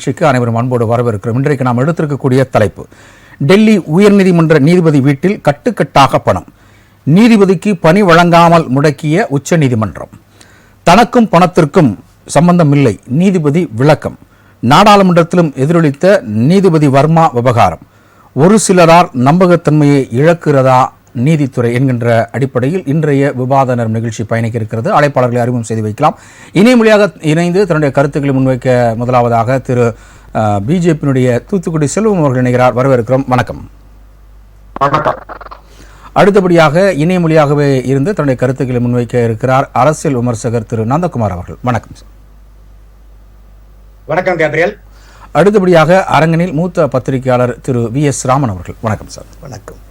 நிகழ்ச்சிக்கு அனைவரும் அன்போடு வரவேற்கிறோம். இன்றைக்கு நாம் எடுத்திருக்கக்கூடிய தலைப்பு, டெல்லி உயர்நீதிமன்ற நீதிபதி வீட்டில் கட்டுக்கட்டாக பணம், நீதிபதிக்கு பணி வழங்காமல் முடக்கிய உச்சநீதிமன்றம், தனக்கும் பணத்திற்கும் சம்பந்தமில்லை நீதிபதி விளக்கம், நாடாளுமன்றத்திலும் எதிரொலித்த நீதிபதி வர்மா விவகாரம், ஒரு சிலரால் நம்பகத்தன்மையை இழக்கிறதா நீதித்துறை என்கின்ற அடிப்படையில் இன்றைய விவாத நேரம் நிகழ்ச்சி பயணிக்க இருக்கிறது. அழைப்பாளர்களை அறிமுகம் செய்து வைக்கலாம். இணையமொழியாக இணைந்து தன்னுடைய கருத்துக்களை முன்வைக்க முதலாவதாக திரு பிஜேபியினுடைய தூத்துக்குடி செல்வம் அவர்கள் இணைகிறார். வரவேற்கிறோம். வணக்கம். அடுத்தபடியாக இணையமொழியாகவே இருந்து தன்னுடைய கருத்துக்களை முன்வைக்க இருக்கிறார் அரசியல் விமர்சகர் திரு நந்தகுமார் அவர்கள். வணக்கம் சார். வணக்கம் கேப்ரியல். அடுத்தபடியாக அரங்கனில் மூத்த பத்திரிகையாளர் திரு VS ராமன் அவர்கள். வணக்கம் சார். வணக்கம்.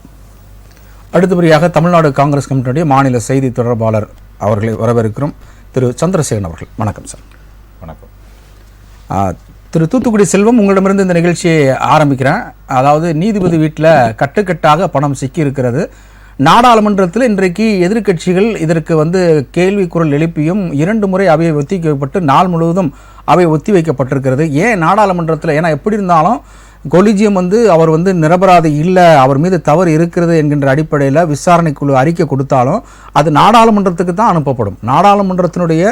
அடுத்தபடியாக தமிழ்நாடு காங்கிரஸ் கமிட்டியுடைய மாநில செய்தி தொடர்பாளர் அவர்களை வரவேற்கிறோம் திரு சந்திரசேகரன் அவர்கள். வணக்கம் சார். வணக்கம். திரு தூத்துக்குடி செல்வம், உங்களிடமிருந்து இந்த நிகழ்ச்சியை ஆரம்பிக்கிறேன். அதாவது நீதிபதி வீட்டில் கட்டுக்கட்டாக பணம் சிக்கி இருக்கிறது. நாடாளுமன்றத்தில் இன்றைக்கு எதிர்க்கட்சிகள் இதற்கு கேள்வி குரல் எழுப்பியும் 2 முறை அவையை ஒத்திவைக்கப்பட்டு நாள் முழுவதும் அவை ஒத்தி வைக்கப்பட்டிருக்கிறது. ஏன் நாடாளுமன்றத்தில், ஏன்னா எப்படி இருந்தாலும் கொலிஜியம் அவர் நிரபராதி இல்லை, அவர் மீது தவறு இருக்கிறது என்கின்ற அடிப்படையில் விசாரணைக்குழு அறிக்கை கொடுத்தாலும் அது நாடாளுமன்றத்துக்கு தான் அனுப்பப்படும். நாடாளுமன்றத்தினுடைய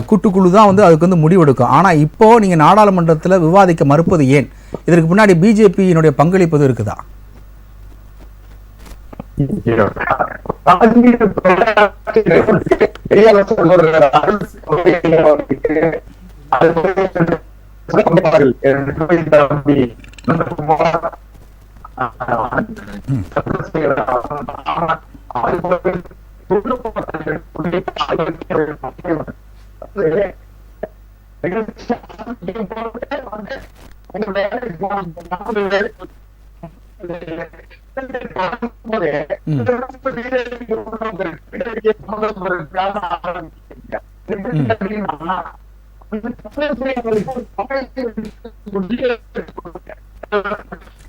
கூட்டுக்குழு தான் அதுக்கு முடிவெடுக்கும். ஆனால் இப்போது நீங்கள் நாடாளுமன்றத்தில் விவாதிக்க மறுப்பது ஏன்? இதற்கு முன்னாடி பிஜேபியினுடைய பங்களிப்பது இருக்குதா?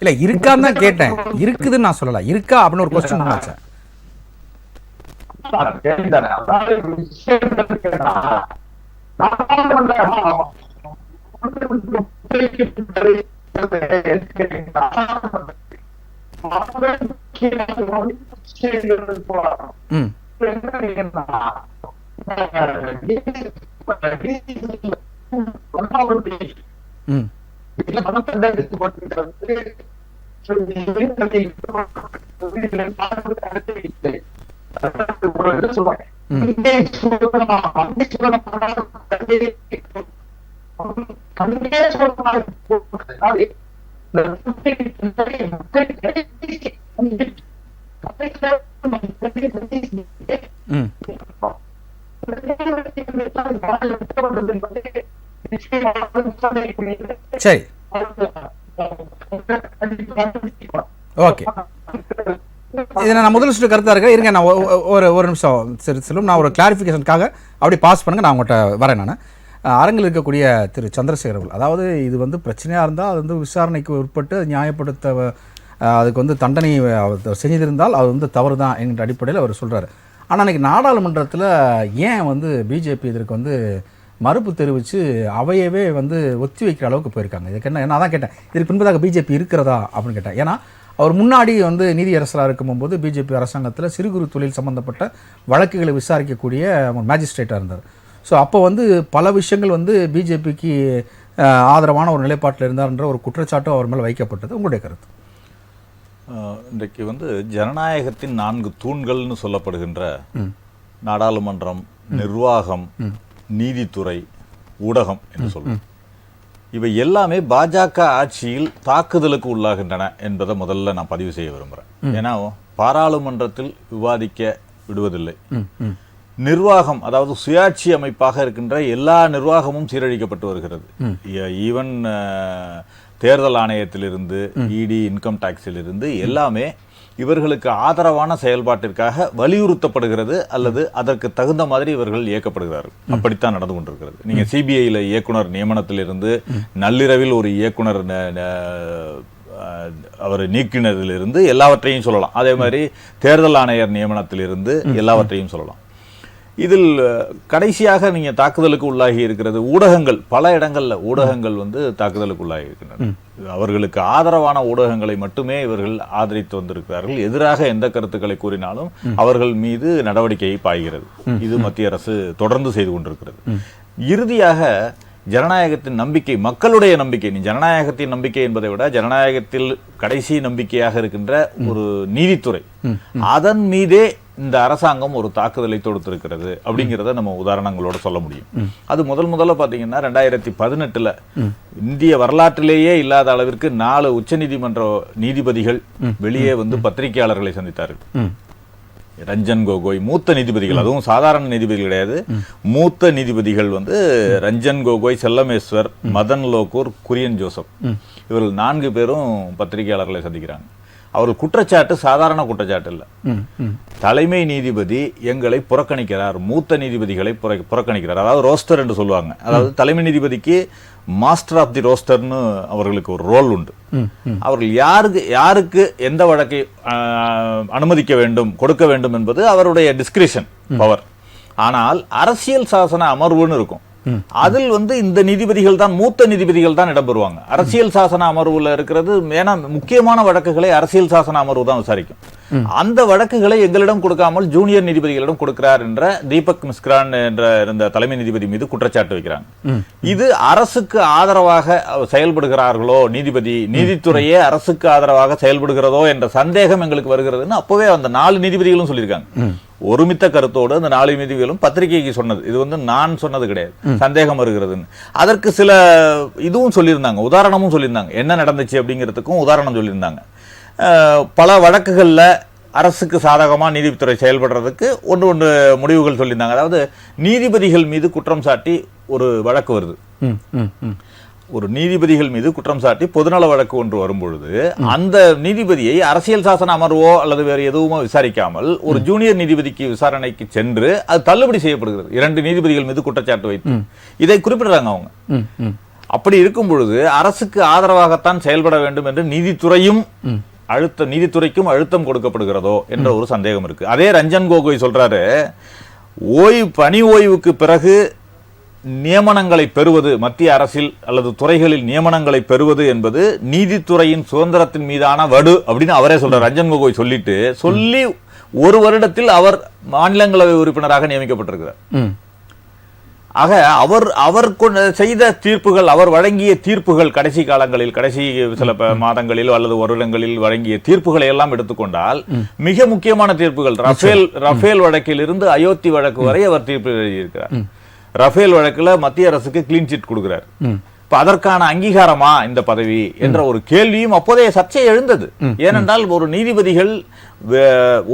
இல்ல இருக்கான்னு தான் கேட்டேன். இருக்குதுன்னு நான் சொல்லல. இருக்கா அப்படின்னு ஒரு கொஸ்டின் நினைச்சேன். சரி, ஓகே. இதை நான் முதல் சொல்ல கருத்தாக இருக்கேன். இருங்க, நான் ஒரு நிமிஷம் சரி செல்லும், நான் ஒரு கிளாரிஃபிகேஷனுக்காக அப்படி பாஸ் பண்ணுங்க, நான் உங்கள்கிட்ட வரேன். நான் அரங்கில் இருக்கக்கூடிய திரு சந்திரசேகர், அதாவது இது பிரச்சனையாக இருந்தால் அது விசாரணைக்கு உட்பட்டு நியாயப்படுத்த அதுக்கு தண்டனை செஞ்சிருந்தால் அது தவறு தான் என்கிற அடிப்படையில் அவர் சொல்கிறார். ஆனால் அன்றைக்கி நாடாளுமன்றத்தில் ஏன் பிஜேபி இதற்கு மறுப்பு தெரிவித்து அவையவே ஒத்தி வைக்கிற அளவுக்கு போயிருக்காங்க? இதுக்கு என்ன, நான் தான் கேட்டேன், இதுக்கு பின்பதாக பிஜேபி இருக்கிறதா அப்படின்னு கேட்டேன். ஏன்னா அவர் முன்னாடி நீதியரசராக இருக்கும்போது பிஜேபி அரசாங்கத்தில் சிறு குறு தொழில் சம்பந்தப்பட்ட வழக்குகளை விசாரிக்கக்கூடிய மேஜிஸ்ட்ரேட்டாக இருந்தார். ஸோ அப்போ பல விஷயங்கள் பிஜேபிக்கு ஆதரவான ஒரு நிலைப்பாட்டில் இருந்தார்ன்ற ஒரு குற்றச்சாட்டும் அவர் மேலே வைக்கப்பட்டது. உங்களுடைய கருத்து? இன்றைக்கு ஜனநாயகத்தின் 4 தூண்கள்னு சொல்லப்படுகின்ற நாடாளுமன்றம், நிர்வாகம், நீதித்துறை, ஊடகம் என்று சொல்லுவோம். இவை எல்லாமே பாஜக ஆட்சியில் தாக்குதலுக்கு உள்ளாகின்றன என்பதை முதல்ல நான் பதிவு செய்ய விரும்புகிறேன். ஏன்னா பாராளுமன்றத்தில் விவாதிக்க விடுவதில்லை. நிர்வாகம், அதாவது சுயாட்சி அமைப்பாக இருக்கின்ற எல்லா நிர்வாகமும் சீரழிக்கப்பட்டு வருகிறது. ஈவன் தேர்தல் ஆணையத்திலிருந்து, இடி, இன்கம் டாக்ஸிலிருந்து எல்லாமே இவர்களுக்கு ஆதரவான செயல்பாட்டிற்காக வலியுறுத்தப்படுகிறது அல்லது அதற்கு தகுந்த மாதிரி இவர்கள் இயக்கப்படுகிறார்கள். அப்படித்தான் நடந்து கொண்டிருக்கிறது. நீங்க சிபிஐல இயக்குனர் நியமனத்திலிருந்து, நள்ளிரவில் ஒரு இயக்குனர் அவர் நீக்கினதிலிருந்து எல்லாவற்றையும் சொல்லலாம். அதே மாதிரி தேர்தல் ஆணையர் நியமனத்திலிருந்து எல்லாவற்றையும் சொல்லலாம். இதில் கடைசியாக நீங்க தாக்குதலுக்கு உள்ளாகி இருக்கிறது ஊடகங்கள், பல இடங்கள்ல ஊடகங்கள் வந்து தாக்குதலுக்கு உள்ளாகி இருக்கின்றன. அவர்களுக்கு ஆதரவான ஊடகங்களை மட்டுமே இவர்கள் ஆதரித்து வந்திருக்கிறார்கள். எதிராக எந்த கருத்துக்களை கூறினாலும் அவர்கள் மீது நடவடிக்கை பாய்கிறது. இது மத்திய அரசு தொடர்ந்து செய்து கொண்டிருக்கிறது. இறுதியாக ஜனநாயகத்தின் நம்பிக்கை, மக்களுடைய நம்பிக்கை, நீ ஜனநாயகத்தின் நம்பிக்கை என்பதை விட ஜனநாயகத்தில் கடைசி நம்பிக்கையாக இருக்கின்ற ஒரு நீதித்துறை, அதன் மீதே இந்த அரசாங்கம் ஒரு தாக்குதலை தொடுத்திருக்கிறது அப்படிங்கிறத நம்ம உதாரணங்களோட சொல்ல முடியும். அது முதல்ல பாத்தீங்கன்னா 2018 இந்திய வரலாற்றிலேயே இல்லாத அளவிற்கு 4 உச்சநீதிமன்ற நீதிபதிகள் வெளியே வந்து பத்திரிகையாளர்களை சந்தித்தார்கள். ரஞ்சன் கோகோய், மூத்த நீதிபதிகள், அதுவும் சாதாரண நீதிபதிகள் கிடையாது, மூத்த நீதிபதிகள் வந்து ரஞ்சன் கோகோய், செல்லமேஸ்வர், மதன் லோகூர், குரியன் ஜோசப், இவர்கள் 4 பேரும் பத்திரிகையாளர்களை சந்திக்கிறாங்க. அவர்கள் குற்றச்சாட்டு சாதாரண குற்றச்சாட்டு இல்ல. தலைமை நீதிபதி எங்களை புறக்கணிக்கிறார், மூத்த நீதிபதிகளை புறக்கணிக்கிறார். அதாவது ரோஸ்டர் என்று சொல்லுவாங்க. அதாவது தலைமை நீதிபதிக்கு மாஸ்டர் ஆஃப் தி ரோஸ்டர்னு அவர்களுக்கு ஒரு ரோல் உண்டு. அவர்கள் யாருக்கு எந்த வழக்கை அனுமதிக்க வேண்டும், கொடுக்க வேண்டும் என்பது அவருடைய டிஸ்கிரிஷன் பவர். ஆனால் அரசியல் சாசன அமர்வுன்னு இருக்கும். அதில் வந்து இந்த நீதிபதிகள் தான், மூத்த நீதிபதிகள் தான் இடம்பெறுவாங்க. அரசியல் சாசன அமர்வுல இருக்கிறது, ஏன்னா முக்கியமான வழக்குகளை அரசியல் சாசன அமர்வு தான் விசாரிக்கும். அந்த வழக்குகளை எங்களிடம் கொடுக்காமல் ஜூனியர் நீதிபதிகளிடம் கொடுக்கிறார் என்ற தீபக் மிஸ்ரான் என்ற இருந்த தலைமை நீதிபதி மீது குற்றச்சாட்டு வைக்கிறாங்க. இது அரசுக்கு ஆதரவாக செயல்படுகிறார்களோ, நீதித்துறையே அரசுக்கு ஆதரவாக செயல்படுகிறதோ என்ற சந்தேகம் எங்களுக்கு வருகிறதுன்னு அப்பவே அந்த 4 நீதிபதிகளும் சொல்லியிருக்காங்க. ஒருமித்த கருத்தோடு அந்த 4 நீதிபதிகளும் பத்திரிகைக்கு சொன்னது. இது வந்து நான் சொன்னது கிடையாது, சந்தேகம் வருகிறதுன்னு. அதற்கு சில இதுவும் சொல்லியிருந்தாங்க, உதாரணமும் சொல்லியிருந்தாங்க. என்ன நடந்துச்சு அப்படிங்கிறதுக்கும் உதாரணம் சொல்லியிருந்தாங்க. பல வழக்குகள்ல அரசுக்கு சாதகமா நீதித்துறை செயல்படுறதுக்கு ஒன்று முடிவுகள் சொல்லியிருந்தாங்க. அதாவது நீதிபதிகள் மீது குற்றம் சாட்டி ஒரு வழக்கு வருது, ஒரு நீதிபதிகள் மீது குற்றம் சாட்டி பொதுநல வழக்கு ஒன்று வரும்பொழுது அந்த நீதிபதியை அரசியல் சாசன அமர்வோ அல்லது வேறு எதுவுமோ விசாரிக்காமல் ஒரு ஜூனியர் நீதிபதிக்கு விசாரணைக்கு சென்று அது தள்ளுபடி செய்யப்படுகிறது. 2 நீதிபதிகள் மீது குற்றச்சாட்டு வைத்து இதை குறிப்பிடுறாங்க அவங்க. அப்படி இருக்கும் பொழுது அரசுக்கு ஆதரவாகத்தான் செயல்பட வேண்டும் என்று நீதித்துறைக்கும் அழுத்தம் கொடுக்கப்படுகிறதோ என்ற ஒரு சந்தேகம் இருக்கு. அதே ரஞ்சன் கோகோய் சொல்றாரு, பணி ஓய்வுக்கு பிறகு நியமனங்களை பெறுவது, மத்திய அரசில் அல்லது துறைகளில் நியமனங்களை பெறுவது என்பது நீதித்துறையின் சுதந்திரத்தின் மீதான வடு அப்படின்னு அவரே சொல்றார். ரஞ்சன் கோகோய் சொல்லி 1 வருடத்தில் அவர் மாநிலங்களவை உறுப்பினராக நியமிக்கப்பட்டிருக்கிறார். ஆக அவர் செய்த தீர்ப்புகள், அவர் வழங்கிய தீர்ப்புகள் கடைசி காலங்களில், கடைசி சில மாதங்களில் அல்லது வருடங்களில் வழங்கிய தீர்ப்புகளை எல்லாம் எடுத்துக்கொண்டால் மிக முக்கியமான தீர்ப்புகள். ரஃபேல் வழக்கில் இருந்து அயோத்தி வழக்கு வரை அவர் தீர்ப்பு எழுதியிருக்கிறார். ரஃபேல் வழக்குல மத்திய அரசுக்கு கிளீன் சிட் கொடுக்கிறார். இப்ப அதற்கான அங்கீகாரமா இந்த பதவி என்ற ஒரு கேள்வியும் அப்போதைய சர்ச்சை எழுந்தது. ஏனென்றால் ஒரு நீதிபதிகள்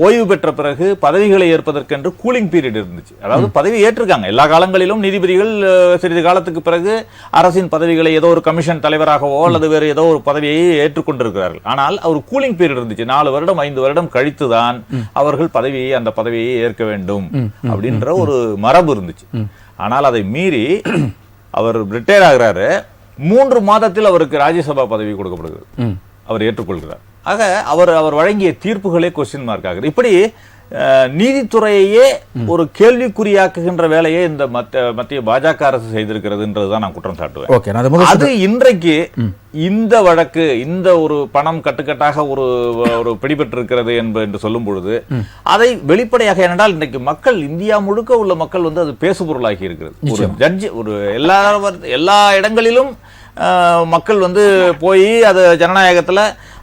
ஓய்வு பெற்ற பிறகு பதவிகளை ஏற்பதற்கென்று கூலிங் பீரியட் இருந்துச்சு. அதாவது பதவி ஏற்றிருக்காங்க எல்லா காலங்களிலும். நீதிபதிகள் சிறிது காலத்துக்கு பிறகு அரசின் பதவிகளை ஏதோ ஒரு கமிஷன் தலைவராகவோ அல்லது வேறு ஏதோ ஒரு பதவியை ஏற்றுக்கொண்டிருக்கிறார்கள். ஆனால் ஒரு கூலிங் பீரியட் இருந்துச்சு. 4 வருடம் 5 வருடம் கழித்துதான் அவர்கள் அந்த பதவியை ஏற்க வேண்டும் அப்படின்ற ஒரு மரபு இருந்துச்சு. ஆனால் அதை மீறி அவர் ரிட்டையர் ஆகிறாரு. 3 மாதத்தில் அவருக்கு ராஜ்யசபா பதவி கொடுக்கப்படுகிறது. அவர் ஏற்றுக்கொள்கிறார். ஆக அவர் வழங்கிய தீர்ப்புகளே கொஸ்டின் மார்க் ஆகுது. இப்படி நீதித்துறையே ஒரு கேள்விக்குறியாக்குகின்ற வேலையை இந்த மத்திய பாஜக அரசு செய்திருக்கிறதுன்றதுதான் நான் குற்றம் சாட்டுவேன். அது இன்றைக்கு இந்த வழக்கு, இந்த ஒரு பணம் கட்டுக்கட்டாக ஒரு பிடிபட்டிருக்கிறது என்று சொல்லும் பொழுது அதை வெளிப்படையாக, ஏனென்றால் இன்றைக்கு மக்கள், இந்தியா முழுக்க உள்ள மக்கள் வந்து அது பேசுபொருளாகி இருக்கிறது. ஒரு ஜட்ஜ், ஒரு எல்லா இடங்களிலும் மக்கள் வந்து போய் அது ஜனநாயகத்துல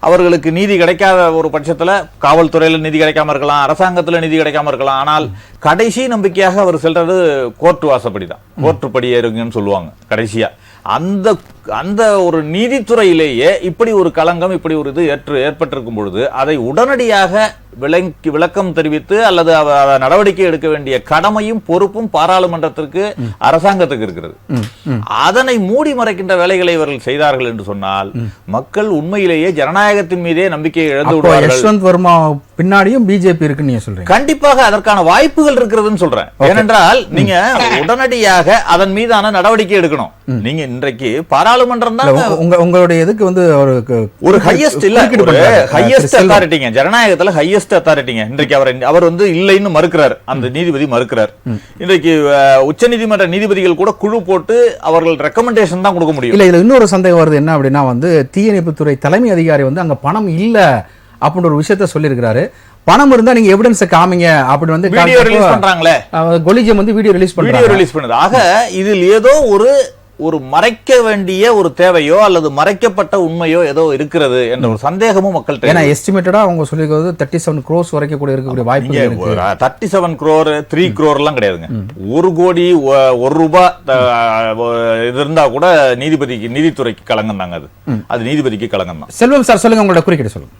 அவர்களுக்கு நீதி கிடைக்காத ஒரு பட்சத்துல காவல்துறையில நீதி கிடைக்காம இருக்கலாம், அரசாங்கத்துல நீதி கிடைக்காம இருக்கலாம். ஆனால் கடைசி நம்பிக்கையாக அவர் செல்றது கோர்ட் வாசப்படிதான், கோர்ட் படி ஏறுங்கன்னு சொல்லுவாங்க. கடைசியா அந்த ஒரு நீதித்துறையிலேயே இப்படி ஒரு களங்கம், இப்படி ஒரு இது ஏற்பட்டிருக்கும் பொழுது அதை உடனடியாக விளக்கம் தெரிவித்து அல்லது நடவடிக்கை எடுக்க வேண்டிய கடமையும் பொறுப்பும் பாராளுமன்றத்திற்கு, அரசாங்கத்துக்கு இருக்கிறது. அதனை மூடி மறைக்கின்ற வேலைகளை இவர்கள் செய்தார்கள் என்று சொன்னால் மக்கள் உண்மையிலேயே ஜனநாயகத்தின் மீதே நம்பிக்கையை இழந்து விடுவார்கள். யஷ்வந்த் வர்மா பின்னாடியும் பிஜேபி இருக்குன்னு நீங்க சொல்றீங்க. கண்டிப்பாக அதற்கான வாய்ப்புகள் இருக்கிறதுன்னு சொல்றேன். ஏனென்றால் நீங்க உடனடியாக அதன் மீதான நடவடிக்கை எடுக்கணும். நீங்க இன்றைக்கு பாராளுமன்றம் தான் உங்களுடைய இதுக்கு வந்து ஒரு ஹையஸ்ட் இல்ல, ஹையஸ்ட் அத்தாரிட்டிங்க ஜனநாயகத்துல. ஹையஸ்ட் ஹையஸ்ட் அத்தாரிட்டிங்க. இன்றைக்கு அவர் வந்து இல்லைன்னு மறுக்கிறார், அந்த நீதிபதி மறுக்கிறார். இன்றைக்கு உச்சநீதிமன்ற நீதிபதிகள் கூட குழு போட்டு அவர்கள் ரெக்கமெண்டேஷன் தான் கொடுக்க முடியும். இல்ல இதுல இன்னொரு சந்தேகம் வருது என்ன அப்படின்னா வந்து தீயணைப்புத்துறை தலைமை அதிகாரி வந்து அங்க பணம் இல்ல அப்படின்ற ஒரு விஷயத்த சொல்லியிருக்கிறாரு. பணம் இருந்தா நீங்க எவிடன்ஸ் காமிங்க அப்படி வந்து வீடியோ ரிலீஸ் பண்றாங்களே, கொலிஜியம் வந்து வீடியோ ரிலீஸ் பண்ணுது. ஆக இதில் ஏதோ ஒரு மறைக்க வேண்டிய ஒரு தேவையோ அல்லது மறைக்கப்பட்ட உண்மையோ ஏதோ இருக்கிறது என்ற ஒரு சந்தேகமும் மக்கள். ஏன்னா எஸ்டிமேட்டடா அவங்க சொல்லிக்கிறது 37 crores வரைக்கும் கூட இருக்கக்கூடிய வாய்ப்பு இருக்கு. 37 crore 3 crore எல்லாம் கிடையாதுங்க. 1 கோடி 1 ரூபாய் இது இருந்தா கூட நீதித்துறைக்கு களங்கம் தாங்க. அது நீதிபதிக்கு களங்கம் தான். செல்வம் சார் சொல்லுங்க, உங்களோட குறுக்கீடு சொல்லுங்க.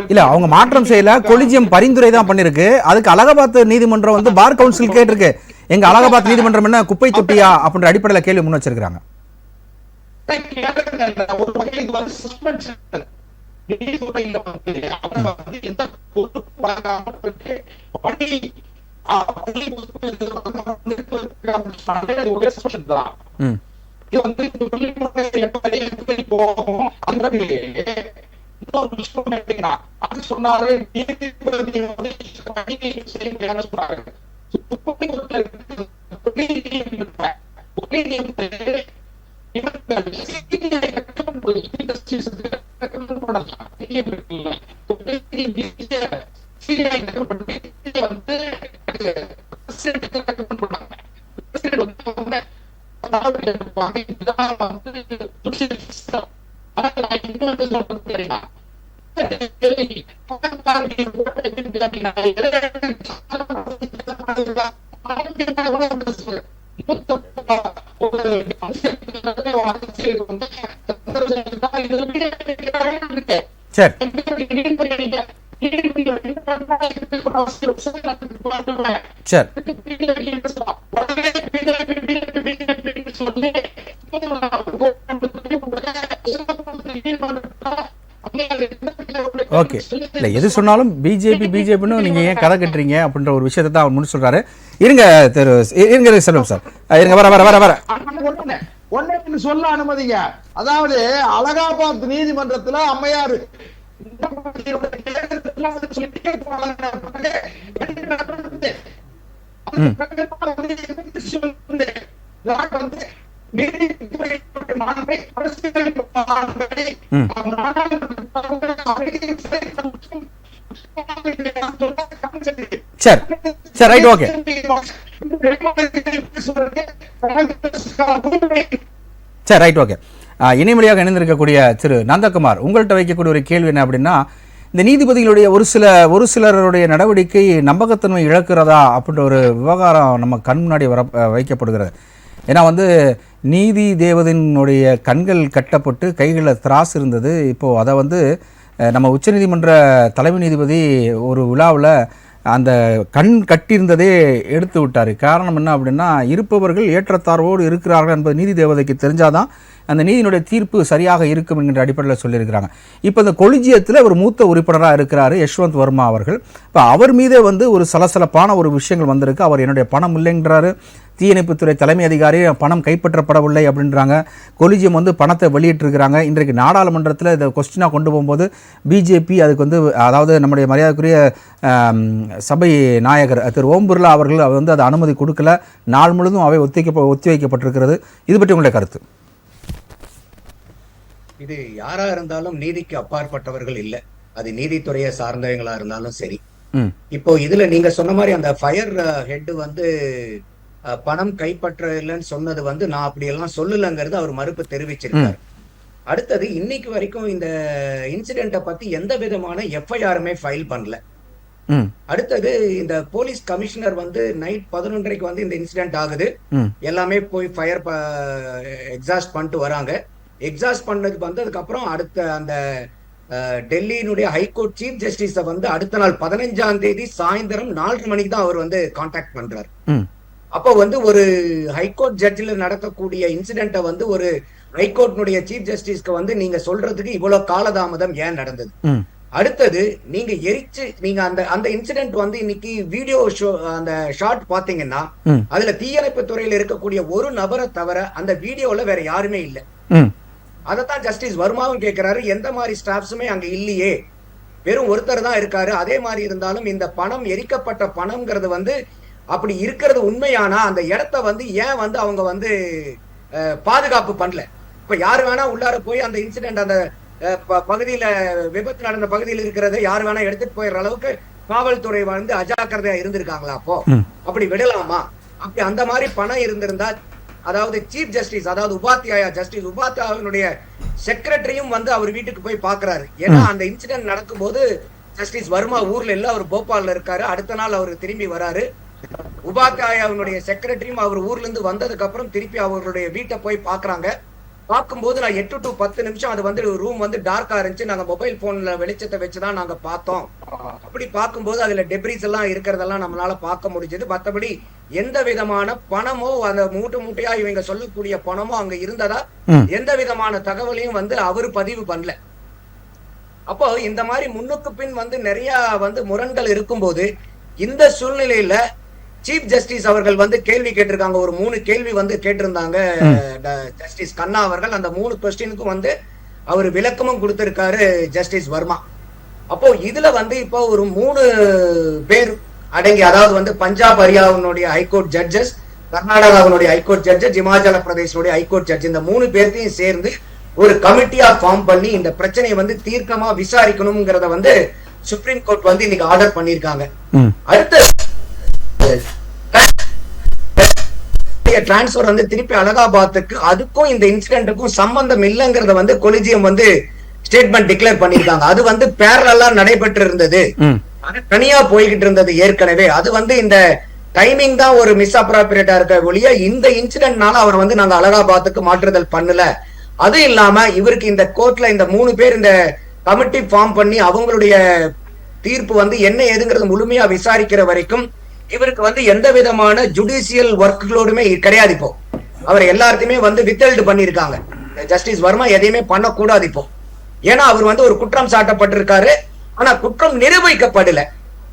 இல்ல அவங்க மாற்றம் செய்யல, கொலிஜியம் பரிந்துரை தான் பண்ணிருக்கு. அதுக்கு அலகாபாத் நீதிமன்றம் வந்து பார் கவுன்சில் கேட்டிருக்கு, எங்க அலகாபாத் நீதிமன்றம் என்ன குப்பை தொட்டியா அப்படின்ற அடிப்படையில கேள்வி முன் வச்சிருக்காங்க. ஒரு வகையில் இது வந்து சஸ்பென்ஷன் நீதித்துறையில வந்து அவங்க வந்து எந்த இது வந்து போகும். இன்னொரு விஷயம் எப்படின்னா அது சொன்னாரு சொன்னாங்க ஓகே, இல்ல எது சொன்னாலும் பிஜேபின்னு நீங்க ஏன் கதை கட்டுறீங்க அப்படின்ற ஒரு விஷயத்தை தான் அவர் முன் சொல்றாரு. இருங்க செல்வம் சார், இருங்க வர ஒன்னு சொல்ல அனுமதிங்க. அதாவது அலகாபாத் நீதிமன்றத்துல அம்மையார் சரி ரைட் ஓகே சரி ரைட் ஓகே. இணைமொழியாக இணைந்திருக்கக்கூடிய திரு நந்தகுமார், உங்கள்கிட்ட வைக்கக்கூடிய ஒரு கேள்வி என்ன அப்படின்னா, இந்த நீதிபதிகளுடைய ஒரு சிலருடைய நடவடிக்கை நம்பகத்தன்மை இழக்கிறதா அப்படின்ற ஒரு விவகாரம் நம்ம கண் முன்னாடி வைக்கப்படுகிறது. ஏன்னா வந்து நீதி தேவதையினுடைய கண்கள் கட்டப்பட்டு கைகளில் திராசு இருந்தது. இப்போது அதை வந்து நம்ம உச்சநீதிமன்ற தலைமை நீதிபதி ஒரு விழாவில் அந்த கண் கட்டியிருந்ததே எடுத்து விட்டார். காரணம் என்ன அப்படின்னா, இருப்பவர்கள் ஏற்றத்தாழ்வோடு இருக்கிறார்கள் என்பது நீதி தேவதைக்கு தெரிஞ்சாதான் அந்த நீதியினுடைய தீர்ப்பு சரியாக இருக்கும் என்கிற அடிப்படையில் சொல்லியிருக்கிறாங்க. இப்போ இந்த கொலிஜியத்தில் ஒரு மூத்த உறுப்பினராக இருக்கிறார் யஷ்வந்த் வர்மா அவர்கள். இப்போ அவர் மீதே வந்து ஒரு சலசலப்பான ஒரு விஷயங்கள் வந்திருக்கு. அவர் என்னுடைய பணம் இல்லைன்றாரு. தீயணைப்புத்துறை தலைமை அதிகாரி பணம் கைப்பற்றப்படவில்லை அப்படின்றாங்க. கொலிஜியம் வந்து பணத்தை வெளியிட்டிருக்கிறாங்க. இன்றைக்கு நாடாளுமன்றத்தில் இதை கொஸ்டினாக கொண்டு போகும்போது பிஜேபி அதுக்கு வந்து, அதாவது நம்முடைய மரியாதைக்குரிய சபை நாயகர் திரு ஓம் பிர்லா அவர்கள் வந்து அதை அனுமதி கொடுக்கல. நாள் முழுதும் அவை ஒத்தி வைக்கப்பட்டிருக்கிறது. இது பற்றி உங்களுடைய கருத்து? இது யாரா இருந்தாலும் நீதிக்கு அப்பாற்பட்டவர்கள் இல்லை, அது நீதித்துறையை சார்ந்தவங்களா இருந்தாலும் சரி. இப்போ இதுல நீங்க சொன்ன மாதிரி அந்த ஃபயர் ஹெட் வந்து பணம் கைப்பற்ற இல்லைன்னு சொன்னது வந்து நான் அப்படியெல்லாம் சொல்லலங்கிறது அவர் மறுப்பு தெரிவிச்சிருக்காரு. அடுத்தது இன்னைக்கு வரைக்கும் இந்த இன்சிடென்ட்டை பத்தி எந்த விதமான எஃப்ஐஆருமே ஃபைல் பண்ணல. அடுத்தது இந்த போலீஸ் கமிஷனர் வந்து நைட் 11:30 வந்து இந்த இன்சிடென்ட் ஆகுது. எல்லாமே போய் ஃபயர் எக்ஸாஸ்ட் பண்ணிட்டு வராங்க. எக்ஸாஸ்ட் பண்ணதுக்கு வந்து அதுக்கப்புறம் அடுத்த அந்த டெல்லியினுடைய ஹைகோர்ட் சீஃப் ஜஸ்டிஸ வந்து அடுத்த நாள் 15ஆம் தேதி சாயந்தரம் 4:30 மணிக்கு தான் அவர் வந்து கான்டாக்ட் பண்றாரு. அப்போ வந்து ஒரு ஹைகோர்ட் ஜட்ஜில நடக்கக்கூடிய இன்சிடென்ட்டை வந்து ஒரு ஹைகோர்ட்னுடைய சீஃப் ஜஸ்டிஸ்க்கு வந்து நீங்க சொல்றதுக்கு இவ்வளவு காலதாமதம் ஏன் நடந்தது? அடுத்தது நீங்க நீங்க அந்த இன்சிடென்ட் வந்து இன்னைக்கு வீடியோ ஷோ அந்த ஷார்ட் பாத்தீங்கன்னா அதுல தீயணைப்பு துறையில இருக்கக்கூடிய ஒரு நபரை தவிர அந்த வீடியோல வேற யாருமே இல்ல. அதத்தான் ஜஸ்டிஸ் வர்மாவும் கேட்கிறாரு, எந்த மாதிரி ஸ்டாஃப்ஸுமே அங்க இல்லையே, வெறும் ஒருத்தர் தான் இருக்காரு. அதே மாதிரி இருந்தாலும் இந்த பணம் எரிக்கப்பட்ட பணம்ங்கிறது வந்து அப்படி இருக்கிறது உண்மையானா அந்த இடத்த வந்து ஏன் வந்து அவங்க வந்து பாதுகாப்பு பண்ணல? இப்ப யாரு வேணா உள்ளார போய் அந்த இன்சிடென்ட் அந்த பகுதியில விபத்து நடந்த பகுதியில் இருக்கிறத யாரு வேணா எடுத்துட்டு போயிடுற அளவுக்கு காவல்துறை வந்து அஜாக்கிரதையா இருந்திருக்காங்களா? அப்படி விடலாமா? அப்படி அந்த மாதிரி பணம் இருந்திருந்தா, அதாவது சீஃப் ஜஸ்டிஸ், அதாவது உபாத்தியாயா ஜஸ்டிஸ் உபாத்தியாயனுடைய செக்ரட்டரியும் வந்து அவர் வீட்டுக்கு போய் பாக்குறாரு. ஏன்னா அந்த இன்சிடென்ட் நடக்கும் போது ஜஸ்டிஸ் வர்மா ஊர்ல இல்ல, அவர் போபால்ல இருக்காரு. அடுத்த நாள் அவர் திரும்பி வராரு. உபாத்தியாயனுடைய செக்ரட்டரியும் அவர் ஊர்ல இருந்து வந்ததுக்கு அப்புறம் திருப்பி அவருடைய வீட்டை போய் பாக்குறாங்க. பார்க்கும்போது நான் 8 to 10 நிமிஷம் அது வந்து ரூம் வந்து டார்க்கா இருந்துச்சு. நாங்க மொபைல் போன்ல வெளிச்சத்தை வச்சுதான் நாங்க பார்த்தோம். அப்படி பார்க்கும்போது அதுல டெப்ரிஸ் எல்லாம் இருக்கிறதெல்லாம் நம்மளால பார்க்க முடிஞ்சது. மற்றபடி எந்த விதமான பணமோ அந்த மூட்டையா இவங்க சொல்லக்கூடிய பணமோ அங்க இருந்ததா எந்த விதமான தகவலையும் வந்து அவரு பதிவு பண்ணல. அப்போ இந்த மாதிரி முன்னுக்கு பின் வந்து நிறைய வந்து முரண்கள் இருக்கும்போது இந்த சூழ்நிலையில சீஃப் ஜஸ்டிஸ் அவர்கள் வந்து கேள்வி கேட்டிருக்காங்க. ஒரு 3 கேள்வி வந்து கேட்டிருந்தாங்க ஜஸ்டிஸ் கண்ணா அவர்கள். அந்த 3 கொஸ்டினுக்கும் வந்து அவர் விளக்கமும் கொடுத்திருக்காரு ஜஸ்டிஸ் வர்மா. அப்போ இதுல வந்து இப்போ ஒரு 3 பேர் அடங்கி, அதாவது வந்து பஞ்சாப் ஹரியானாவுடைய ஹைகோர்ட் ஜட்ஜஸ், கர்நாடகாவுடைய ஹைகோர்ட் ஜட்ஜஸ், இமாச்சல பிரதேசனுடைய ஹைகோர்ட் ஜட்ஜ், இந்த 3 பேர்த்தையும் சேர்ந்து ஒரு கமிட்டியா ஃபார்ம் பண்ணி இந்த பிரச்சனையை வந்து தீர்க்கமா விசாரிக்கணும்ங்கிறத வந்து சுப்ரீம் கோர்ட் வந்து இன்னைக்கு ஆர்டர் பண்ணிருக்காங்க. அடுத்த டிரான்ஸ்பர் வந்து திருப்பி அலகாபாத்துக்கு, அதுக்கும் இந்த இன்சிடென்ட்டுக்கும் சம்பந்தம் இல்லைங்கிறத வந்து கொலிஜியம் வந்து ஸ்டேட்மெண்ட் டிக்ளேர் பண்ணிருக்காங்க. அது வந்து பேரலா நடைபெற்று இருந்தது, தனியா போய்கிட்டு இருந்தது ஏற்கனவே. அது வந்து இந்த டைமிங் தான் ஒரு மிஸ் அப்ராப்ரியேட்டா இருக்க ஒழிய இந்த இன்சிடென்ட்னால அவர் வந்து நாங்க அலகாபாத்துக்கு மாற்றுதல் பண்ணல. அது இல்லாம இவருக்கு இந்த கோர்ட்ல இந்த 3 பேர் இந்த கமிட்டி ஃபார்ம் பண்ணி அவங்களுடைய தீர்ப்பு வந்து என்ன ஏதுங்கிறது முழுமையா விசாரிக்கிற வரைக்கும் இவருக்கு வந்து எந்த விதமான ஜுடிஷியல் ஒர்க்லோடுமே கிடையாது. இப்போ அவர் எல்லாத்தையுமே வந்து வித்ஹெல்ட் பண்ணிருக்காங்க. ஜஸ்டிஸ் வர்மா எதையுமே பண்ணக்கூடாது இப்போ. ஏன்னா அவர் வந்து ஒரு குற்றம் சாட்டப்பட்டிருக்காரு, ஆனா குற்றம் நிரூபிக்கப்படல.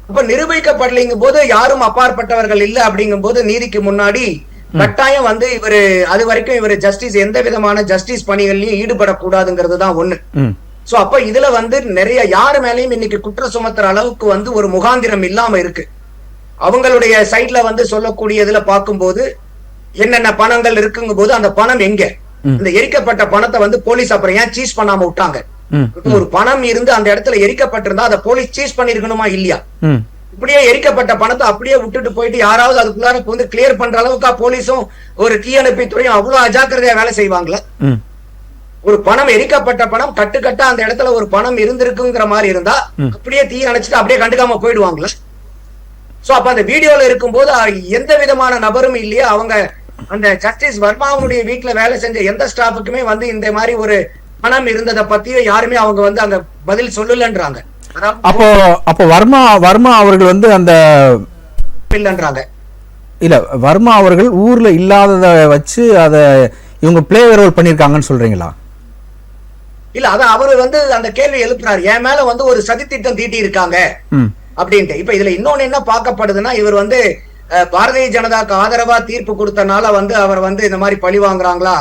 அப்ப நிரூபிக்கப்படலைங்கும் போது யாரும் அப்பாற்பட்டவர்கள் இல்ல அப்படிங்கும் போது நீதிக்கு முன்னாடி கட்டாயம் வந்து இவரு அது வரைக்கும் இவரு ஜஸ்டிஸ் எந்த விதமான ஜஸ்டிஸ் பணிகள்லயும் ஈடுபடக்கூடாதுங்கிறது தான் ஒண்ணு. சோ அப்ப இதுல வந்து நிறைய யாரு மேலையும் இன்னைக்கு குற்றம் சுமத்துற அளவுக்கு வந்து ஒரு முகாந்திரம் இல்லாம இருக்கு. அவங்களுடைய சைட்ல வந்து சொல்லக்கூடியதுல பார்க்கும்போது என்னென்ன பணங்கள் இருக்குங்கும் போது அந்த பணம் எங்க, இந்த எரிக்கப்பட்ட பணத்தை வந்து போலீஸ் அப்புறம் ஏன் சீஸ் பண்ணாம விட்டாங்க? ஒரு பணம் இருந்து அந்த இடத்துல எரிக்கப்பட்டிருந்தா அதை போலீஸ் சீஸ் பண்ணிருக்கணுமா இல்லையா? இப்படியே எரிக்கப்பட்ட பணத்தை அப்படியே விட்டுட்டு போயிட்டு யாராவது அதுக்குள்ளார வந்து கிளியர் பண்ற அளவுக்கு போலீஸும் ஒரு தீயணைப்பு துறையும் அவ்வளவு அஜாக்கிரதையா வேலை செய்வாங்களா? ஒரு பணம் எரிக்கப்பட்ட பணம் கட்டுக்கட்டா அந்த இடத்துல ஒரு பணம் இருந்திருக்குங்கிற மாதிரி இருந்தா அப்படியே தீ அணைச்சிட்டு அப்படியே கண்டுக்காம போயிடுவாங்களா? சோ அப்ப அந்த வீடியோல இருக்கும்போது எந்த விதமான நபரும் இல்லையா, அவங்க அந்த ஜஸ்டிஸ் வர்மாவுடைய வீட்டுல வேலை செஞ்ச எந்த ஸ்டாஃபுக்குமே வந்து இந்த மாதிரி ஒரு பணம் இருந்ததை பத்தியும் யாருமே அவங்க வந்து அங்க பதில் சொல்லலன்றாங்க. அப்போ வர்மா அவர்கள் வந்து அந்த இல்லன்றாங்க. இல்ல, வர்மா அவர்கள் ஊர்ல இல்லாதத வச்சு அத இவங்க பிளே ரோல் பண்ணிருக்காங்கன்னு சொல்றீங்களா? இல்ல, அதான் அவரு வந்து அந்த கேள்வி எழுப்புறாரு, என் மேல வந்து ஒரு சதி திட்டம் தீட்டி இருக்காங்க அப்படின்ட்டு. இப்ப இதுல இன்னொன்னு என்ன பார்க்கப்படுதுன்னா, இவர் வந்து பாரதிய ஜனதாக்கு ஆதரவா தீர்ப்பு கொடுத்தனால வந்து அவர் வந்து இந்த மாதிரி பழி வாங்குறாங்களா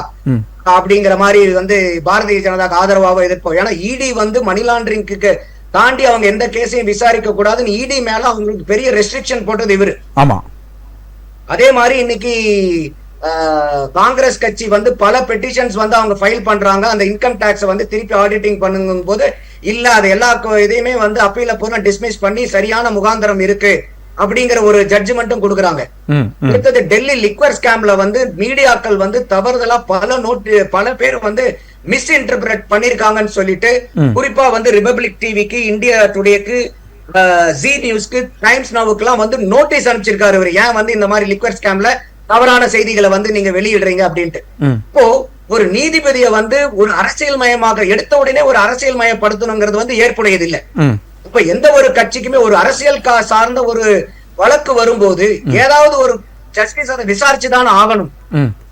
அப்படிங்கிற மாதிரி வந்து பாரதிய ஜனதாக்கு ஆதரவாக எதிர்ப்போம். ஏன்னா இடி வந்து மணி லாண்டரிங்க்கு தாண்டி அவங்க எந்த கேஸையும் விசாரிக்க கூடாதுன்னு இடி மேல அவங்களுக்கு பெரிய ரெஸ்ட்ரிக்ஷன் போட்டது இவரு. ஆமா. அதே மாதிரி இன்னைக்கு காங்கிரஸ் கட்சி வந்து பல பெட்டிஷன்ஸ் வந்து அவங்க ஃபைல் பண்றாங்க, அந்த இன்கம் டாக்ஸ் வந்து திருப்பி ஆடிட்டிங் பண்ணுங்கும் போது இல்ல அது எல்லா இதையுமே வந்து அப்பீல பூரா டிஸ்மிஸ் பண்ணி சரியான முகாந்திரம் இருக்கு அப்படிங்கிற ஒரு ஜட்ஜ்மெண்ட்டும் கொடுக்குறாங்க. அடுத்தது டெல்லி லிக்வர் ஸ்கேம்ல வந்து மீடியாக்கள் வந்து தவறுதலா பல பேர் வந்து மிஸ் இன்டர்பிரட் பண்ணிருக்காங்கன்னு சொல்லிட்டு குறிப்பா வந்து ரிபப்ளிக் டிவிக்கு, இந்தியா டுடேக்கு, ஜி நியூஸ்க்கு, டைம்ஸ் நவுக்கு எல்லாம் வந்து நோட்டீஸ் அனுப்பிச்சிருக்காரு இவர், ஏன் வந்து இந்த மாதிரி லிக்வர் ஸ்கேம்ல தவறான செய்திகளை வந்து நீங்க வெளியிடுறீங்க அப்படின்ட்டு. இப்போ ஒரு நீதிபதியை வந்து ஒரு அரசியல் மயமாக எடுத்த உடனே ஒரு அரசியல் மயப்படுத்தணுங்கிறது வந்து ஏற்புடையது இல்லை. இப்ப எந்த ஒரு கட்சிக்குமே ஒரு அரசியல் சார்ந்த ஒரு வழக்கு வரும்போது ஏதாவது ஒரு ஜஸ்டிஸ் அதை விசாரிச்சுதான் ஆகணும்,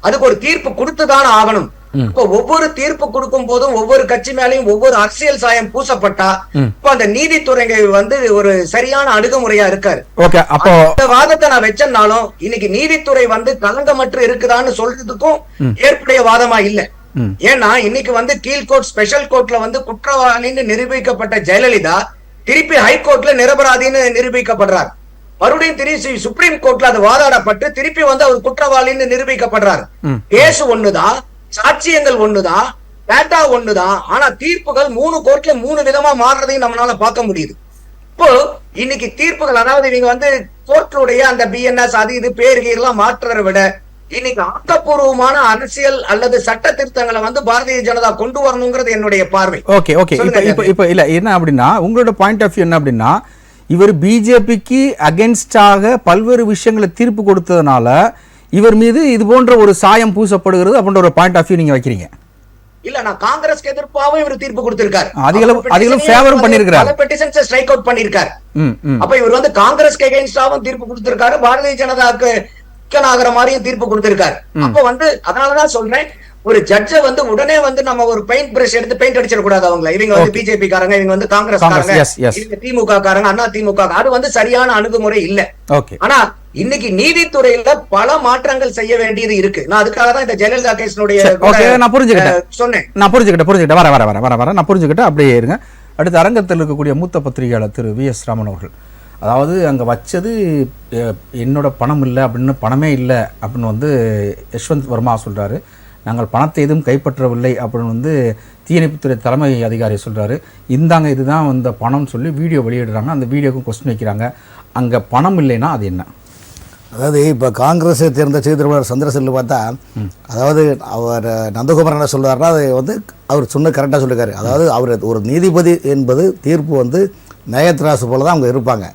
அதுக்கு ஒரு தீர்ப்பு கொடுத்துதான் ஆகணும். இப்போ ஒவ்வொரு தீர்ப்பு கொடுக்கும் போதும் ஒவ்வொரு கட்சி மேலையும் ஒவ்வொரு அரசியல் சாயம் பூசப்பட்டா இப்ப அந்த நீதித்துறை வந்து ஒரு சரியான அணுகுமுறையா இருக்காரு. இந்த வாதத்தை நான் வச்சனாலும் இன்னைக்கு நீதித்துறை வந்து கலங்கமற்று இருக்குதான்னு சொல்றதுக்கும் ஏற்புடைய வாதமா இல்ல. ஏன்னா இன்னைக்கு வந்து கீழ்கோர்ட் ஸ்பெஷல் கோர்ட்ல வந்து குற்றவாளின்னு நிரூபிக்கப்பட்ட ஜெயலலிதா திருப்பி ஹைகோர்ட்ல நிரபராதின்னு நிரூபிக்கப்படுறார். மறுபடியும் திருப்பி சுப்ரீம் கோர்ட்ல அது வாதாடப்பட்டு திருப்பி வந்து அவர் குற்றவாளின்னு நிரூபிக்கப்படுறார். கேஸ் ஒண்ணுதான், சாட்சியங்கள் ஒண்ணுதான், டேட்டா ஒண்ணுதான். ஆனா தீர்ப்புகள் 3 கோர்ட்ல 3 விதமா மாறுறதையும் நம்மளால பார்க்க முடியுது. இப்போ இன்னைக்கு தீர்ப்புகள், அதாவது இவங்க வந்து கோர்ட்டுடைய அந்த பிஎன்எஸ் அது இது பேருகையெல்லாம் மாற்றுறதை விட இன்னைக்கு ஆக்கப்பூர்வமான அரசியல் அல்லது சட்ட திருத்தங்களை வந்து பாரதிய ஜனதா கொண்டு வரணுங்கிறது என்னுடைய பார்வை. ஓகே ஓகே இப்ப இல்ல என்ன அப்படின்னா உங்களோட பாயிண்ட் ஆஃப் வியூ என்ன அப்படின்னா, இவர் பிஜேபிக்கு அகென்ஸ்டாக பல்வேறு விஷயங்களை தீர்ப்பு கொடுத்ததுனால இவர் மீது இது போன்ற ஒரு சாயம் பூசப்படுகிறது அப்படின்ற ஒரு பாயிண்ட் ஆஃப் வியூ நீங்க வைக்கிறீங்க. இல்ல, நான் காங்கிரஸ்க்கு எதிர்ப்பாகவும் இவர் தீர்ப்பு கொடுத்திருக்காரு, அதிகளும் ஃபேவரும் பண்ணிருக்காரு, பல பெட்டிஷன்ஸ் ஸ்ட்ரைக் அவுட் பண்ணிருக்காரு. அப்ப இவர் வந்து காங்கிரஸ்க்கு அகைன்ஸ்டாவும் தீர்ப்பு கொடுத்திருக்காரு, பாரதிய ஜனதாக்கு ஆகிற மாதிரியும் தீர்ப்பு கொடுத்திருக்காரு. அப்ப வந்து அதனாலதான் சொல்றேன், ஒரு ஜட்ஜ வந்து உடனே வந்து நம்ம ஒரு பெயிண்ட் பிரஷ் எடுத்து பெயிண்ட் அடிச்சிட கூடாது. அவங்கள இவங்க வந்து பிஜேபி காரங்க, இவங்க வந்து காங்கிரஸ் காரங்க, இவங்க திமுக காரங்க, அண்ணா திமுக, அது வந்து சரியான அணுகுமுறை இல்ல. ஆனா இன்னைக்கு நீதித்துறையில பல மாற்றங்கள் செய்ய வேண்டியது இருக்கு. நான் அதுக்காக தான் இந்த ஜெயலலிதா கேஸ்னுடைய நான் புரிஞ்சுக்கிட்டேன் வர நான் புரிஞ்சுக்கிட்டேன். அப்படியே இருங்க. அடுத்த அரங்கத்தில் இருக்கக்கூடிய மூத்த பத்திரிகையாளர் திரு வி.எஸ். ராமன் அவர்கள், அதாவது அங்கே வச்சது என்னோட பணம் இல்லை அப்படின்னு, பணமே இல்லை அப்படின்னு வந்து யஷ்வந்த் வர்மா சொல்கிறாரு. நாங்கள் பணத்தை எதுவும் கைப்பற்றவில்லை அப்படின்னு வந்து தீயணைப்புத்துறை தலைமை அதிகாரி சொல்கிறாரு. இந்தாங்க இதுதான் அந்த பணம் சொல்லி வீடியோ வெளியிடுறாங்க. அந்த வீடியோக்கும் கொஸ்டின் வைக்கிறாங்க. அங்கே பணம் இல்லைன்னா அது என்ன? அதாவது இப்போ காங்கிரஸை சேர்ந்த செய்தியாளர் சந்திரசெல்வம் பார்த்தா, அதாவது அவர் நந்தகுமார் என்ன சொல்கிறாருன்னா, அதை வந்து அவர் சொன்ன கரெக்டாக சொல்லியிருக்காரு. அதாவது அவர் ஒரு நீதிபதி என்பது தீர்ப்பு வந்து நயத்ராசு போல தான் அவங்க இருப்பாங்க.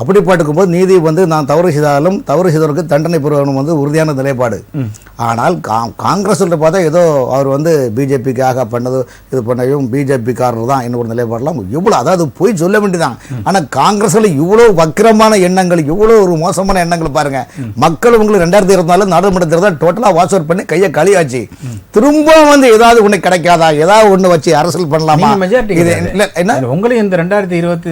அப்படி பார்க்கும்போது நீதி வந்து நான் தவறு செய்தாலும் தவறு செய்தவருக்கு தண்டனை பெறுவனும் வந்து உறுதியான நிலைப்பாடு. ஆனால் காங்கிரஸ் பார்த்தா ஏதோ அவர் வந்து பிஜேபிக்காக பண்ணது இது பண்ணையும் பிஜேபிக்காரர் தான் என்ன ஒரு நிலைப்பாடெல்லாம் இவ்வளோ, அதாவது போய் சொல்ல வேண்டியதான். ஆனால் காங்கிரஸில் இவ்வளோ வக்கிரமான எண்ணங்கள், இவ்வளோ ஒரு மோசமான எண்ணங்கள் பாருங்க. மக்கள் உங்களுக்கு 2024 நாடாளுமன்ற தேர்தல் டோட்டலாக வாஷ் அவுட் பண்ணி கையை களியாச்சு. திரும்ப வந்து ஏதாவது ஒன்று கிடைக்காதா, ஏதாவது ஒன்று வச்சு அரசியல் பண்ணலாமா? என்ன உங்களையும் இந்த 2024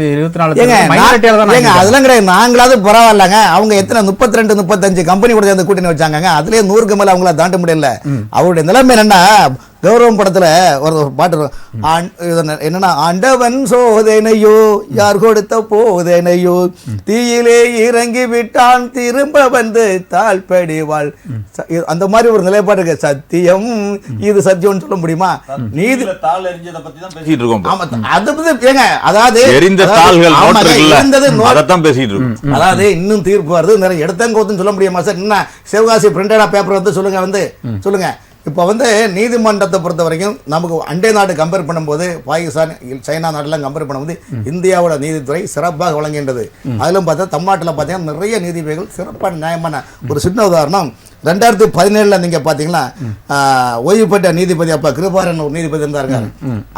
அதெல்லாம் கிடையாது. நாங்களாவது பரவாயில்லங்க. அவங்க எத்தனை 32 35 கம்பெனி கூட சேர்ந்து கூட்டணி வச்சாங்க. அதுலயே 100க்கு மேல அவங்கள தாண்ட முடியல. அவருடைய நிலைமை என்னன்னா, கௌரவம் படத்துல ஒரு பாட்டு என்னன்னா, ஆண்டவன் சோதனையோ யார் கொடுத்த போதனையோ தீயிலே இறங்கி விட்டான் திரும்ப வந்து தாழ்படிவாள். அந்த மாதிரி ஒரு நிலைப்பாடு இருக்கு. சத்தியம் இது சத்தியம்னு சொல்ல முடியுமா? நீதி பேசிட்டு இருக்கோம். அதை பத்தி ஏங்க, அதாவது அதாவது இன்னும் தீர்ப்பு வருது, நிறைய இடத்தங்கோத்துன்னு சொல்ல முடியுமா சார்? என்ன சிவகாசி பிரிண்டடா பேப்பர் வந்து சொல்லுங்க. இப்போ வந்து நீதிமன்றத்தை பொறுத்த வரைக்கும் நமக்கு அண்டை நாடு கம்பேர் பண்ணும்போது பாகிஸ்தான் சைனா நாடெல்லாம் கம்பேர் பண்ணும்போது இந்தியாவோட நீதித்துறை சிறப்பாக வழங்குகின்றது. அதிலும் பார்த்தா தமிழ்நாட்டில் பார்த்தீங்கன்னா நிறைய நீதிபதிகள் சிறப்பான நியாயமான. ஒரு சின்ன உதாரணம், 2017 நீங்க பாத்தீங்கன்னா ஓய்வு பெற்ற நீதிபதி அப்ப கிருபாரன் ஒரு நீதிபதி இருந்தாருங்க.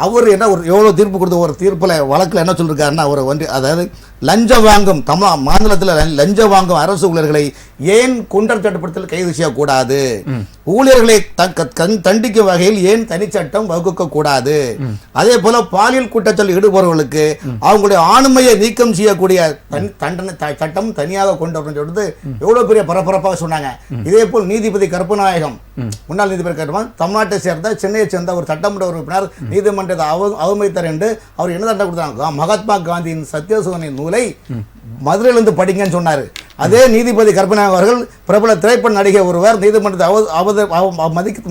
அவர் என்ன ஒரு எவ்வளவு தீர்ப்பு கொடுத்த ஒரு தீர்ப்புல வழக்குல என்ன சொல்லிருக்காருன்னா, ஒரு அதாவது லஞ்சம் வாங்கும் மாநிலத்தில் லஞ்சம் வாங்கும் அரசு ஊழியர்களை ஏன் குண்டர் சட்டப்படுத்தல் கைது செய்யக்கூடாது, ஊழியர்களை தண்டிக்கும் வகையில் ஏன் தனிச்சட்டம் வகுக்க கூடாது, அதே போல பாலியல் குற்றச்சாட்டில் ஈடுபவர்களுக்கு அவங்களுடைய ஆணுமையை நீக்கம் செய்யக்கூடிய தண்டனை சட்டம் தனியாக கொண்டு வரணும்னு சொல்லிட்டு எவ்வளவு பெரிய பரபரப்பாக சொன்னாங்க. இதே போல் நீதிபதி கருப்பநாயகம், முன்னாள் நீதிபதி கருப்பநாயகம் தமிழ்நாட்டை சேர்ந்த சென்னையை சேர்ந்த ஒரு சட்டமன்ற உறுப்பினர் நீதிமன்றத்தை அவமதித்தார் என்று அவர் என்ன தண்டனை கொடுத்தாங்க? மகாத்மா காந்தியின் சத்தியசோதனை நூலை மதுரையிலிருந்து படிங்கன்னு சொன்னாரு. அதே நீதிபதி கருப்பநாயகம் அவர்கள் பிரபல திரைப்பட நடிகை ஒருவர் நீதிமன்றத்தை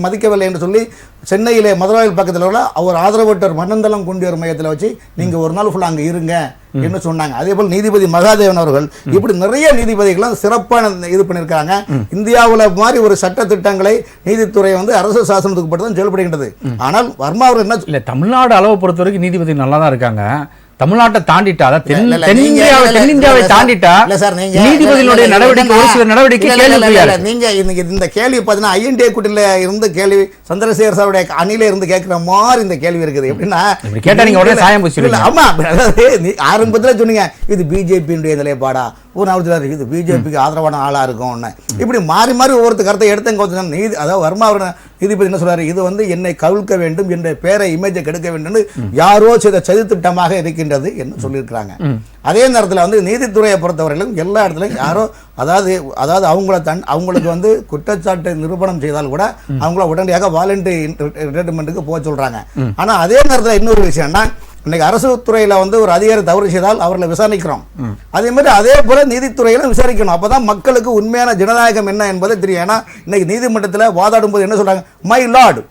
மதிக்கவில்லை என்று சொல்லி சென்னையிலே மதுராவில் பக்கத்தில் உள்ள அவர் ஆதரவற்றோர் மன்னந்தளம் குண்டியோர் மையத்தில் வச்சு நீங்க ஒரு நாள் ஃபுல்லா அங்க இருங்க என்று சொன்னாங்க. அதே போல் நீதிபதி மகாதேவன் அவர்கள், இப்படி நிறைய நீதிபதிகளும் சிறப்பான இது பண்ணியிருக்காங்க. இந்தியாவில் மாதிரி ஒரு சட்ட திட்டங்களை நீதித்துறை வந்து அரசு சாசனத்துக்கு பட்டு தான் செயல்படுகின்றது. ஆனால் வர்மா அவர் என்ன இல்ல, தமிழ்நாடு அளவு பொறுத்த வரைக்கும் நீதிபதி நல்லா தான் இருக்காங்க. தமிழ்நாட்டை தாண்டிட்டா அதாவது இல்ல, இல்ல, தென்னிந்தியாவை இல்ல, தாண்டிட்டா இல்ல சார், நீங்க நீதிபதிகளுடைய நடவடிக்கை ஒரு சில நடவடிக்கை கேள்விக்குறியா இருக்கு. நீங்க இந்த கேள்வி பார்த்தீங்கன்னா ஐஎன்டிஏ கூட்டில இருந்து கேள்வி சந்திரசேகர் சாருடைய அணில இருந்து கேட்கிற மாதிரி இந்த கேள்வி இருக்குது. எப்படின்னா இப்படி கேட்டா நீங்க உடனே சாயம் பூசிடுவீங்க. ஆமா, அதாவது ஆரம்பத்துல சொன்னீங்க இது பிஜேபியினுடைய நிலைப்பாடா, ஒரு நாள் இது பிஜேபிக்கு ஆதரவான ஆளா இருக்கும். இப்படி மாறி மாறி ஒவ்வொருத்த கருத்தை எடுத்து நீதி, அதாவது வர்மா நீதிபதி என்ன சொல்றாரு, இது வந்து என்னை கவிழ்க்க வேண்டும், என்ற பேரை இமேஜை கெடுக்க வேண்டும், யாரோ செய்த சதித்திட்டமாக இருக்கின்றது என்று சொல்லியிருக்கிறாங்க. அதே நேரத்தில் வந்து நீதித்துறையை பொறுத்தவரையிலும் எல்லா இடத்துலையும் யாரோ அதாவது அவங்களுக்கு வந்து குற்றச்சாட்டை நிரூபணம் செய்தால் கூட அவங்கள உடனடியாக வாலண்டரி ரிட்டைர்மெண்ட்டுக்கு போக சொல்றாங்க. ஆனா அதே நேரத்தில் இன்னொரு விஷயம்னா, இன்னைக்கு அரசு துறையில வந்து ஒரு அதிகாரி தவறு செய்தால் அவர்களை விசாரிக்கிறோம். அதே மாதிரி அதே போல நீதித்துறையிலும் விசாரிக்கணும். அப்பதான் மக்களுக்கு உண்மையான ஜனநாயகம் என்ன என்பதை தெரியும். ஏன்னா இன்னைக்கு நீதிமன்றத்தில் வாதாடும் போது என்ன சொல்றாங்க, மை லார்ட்,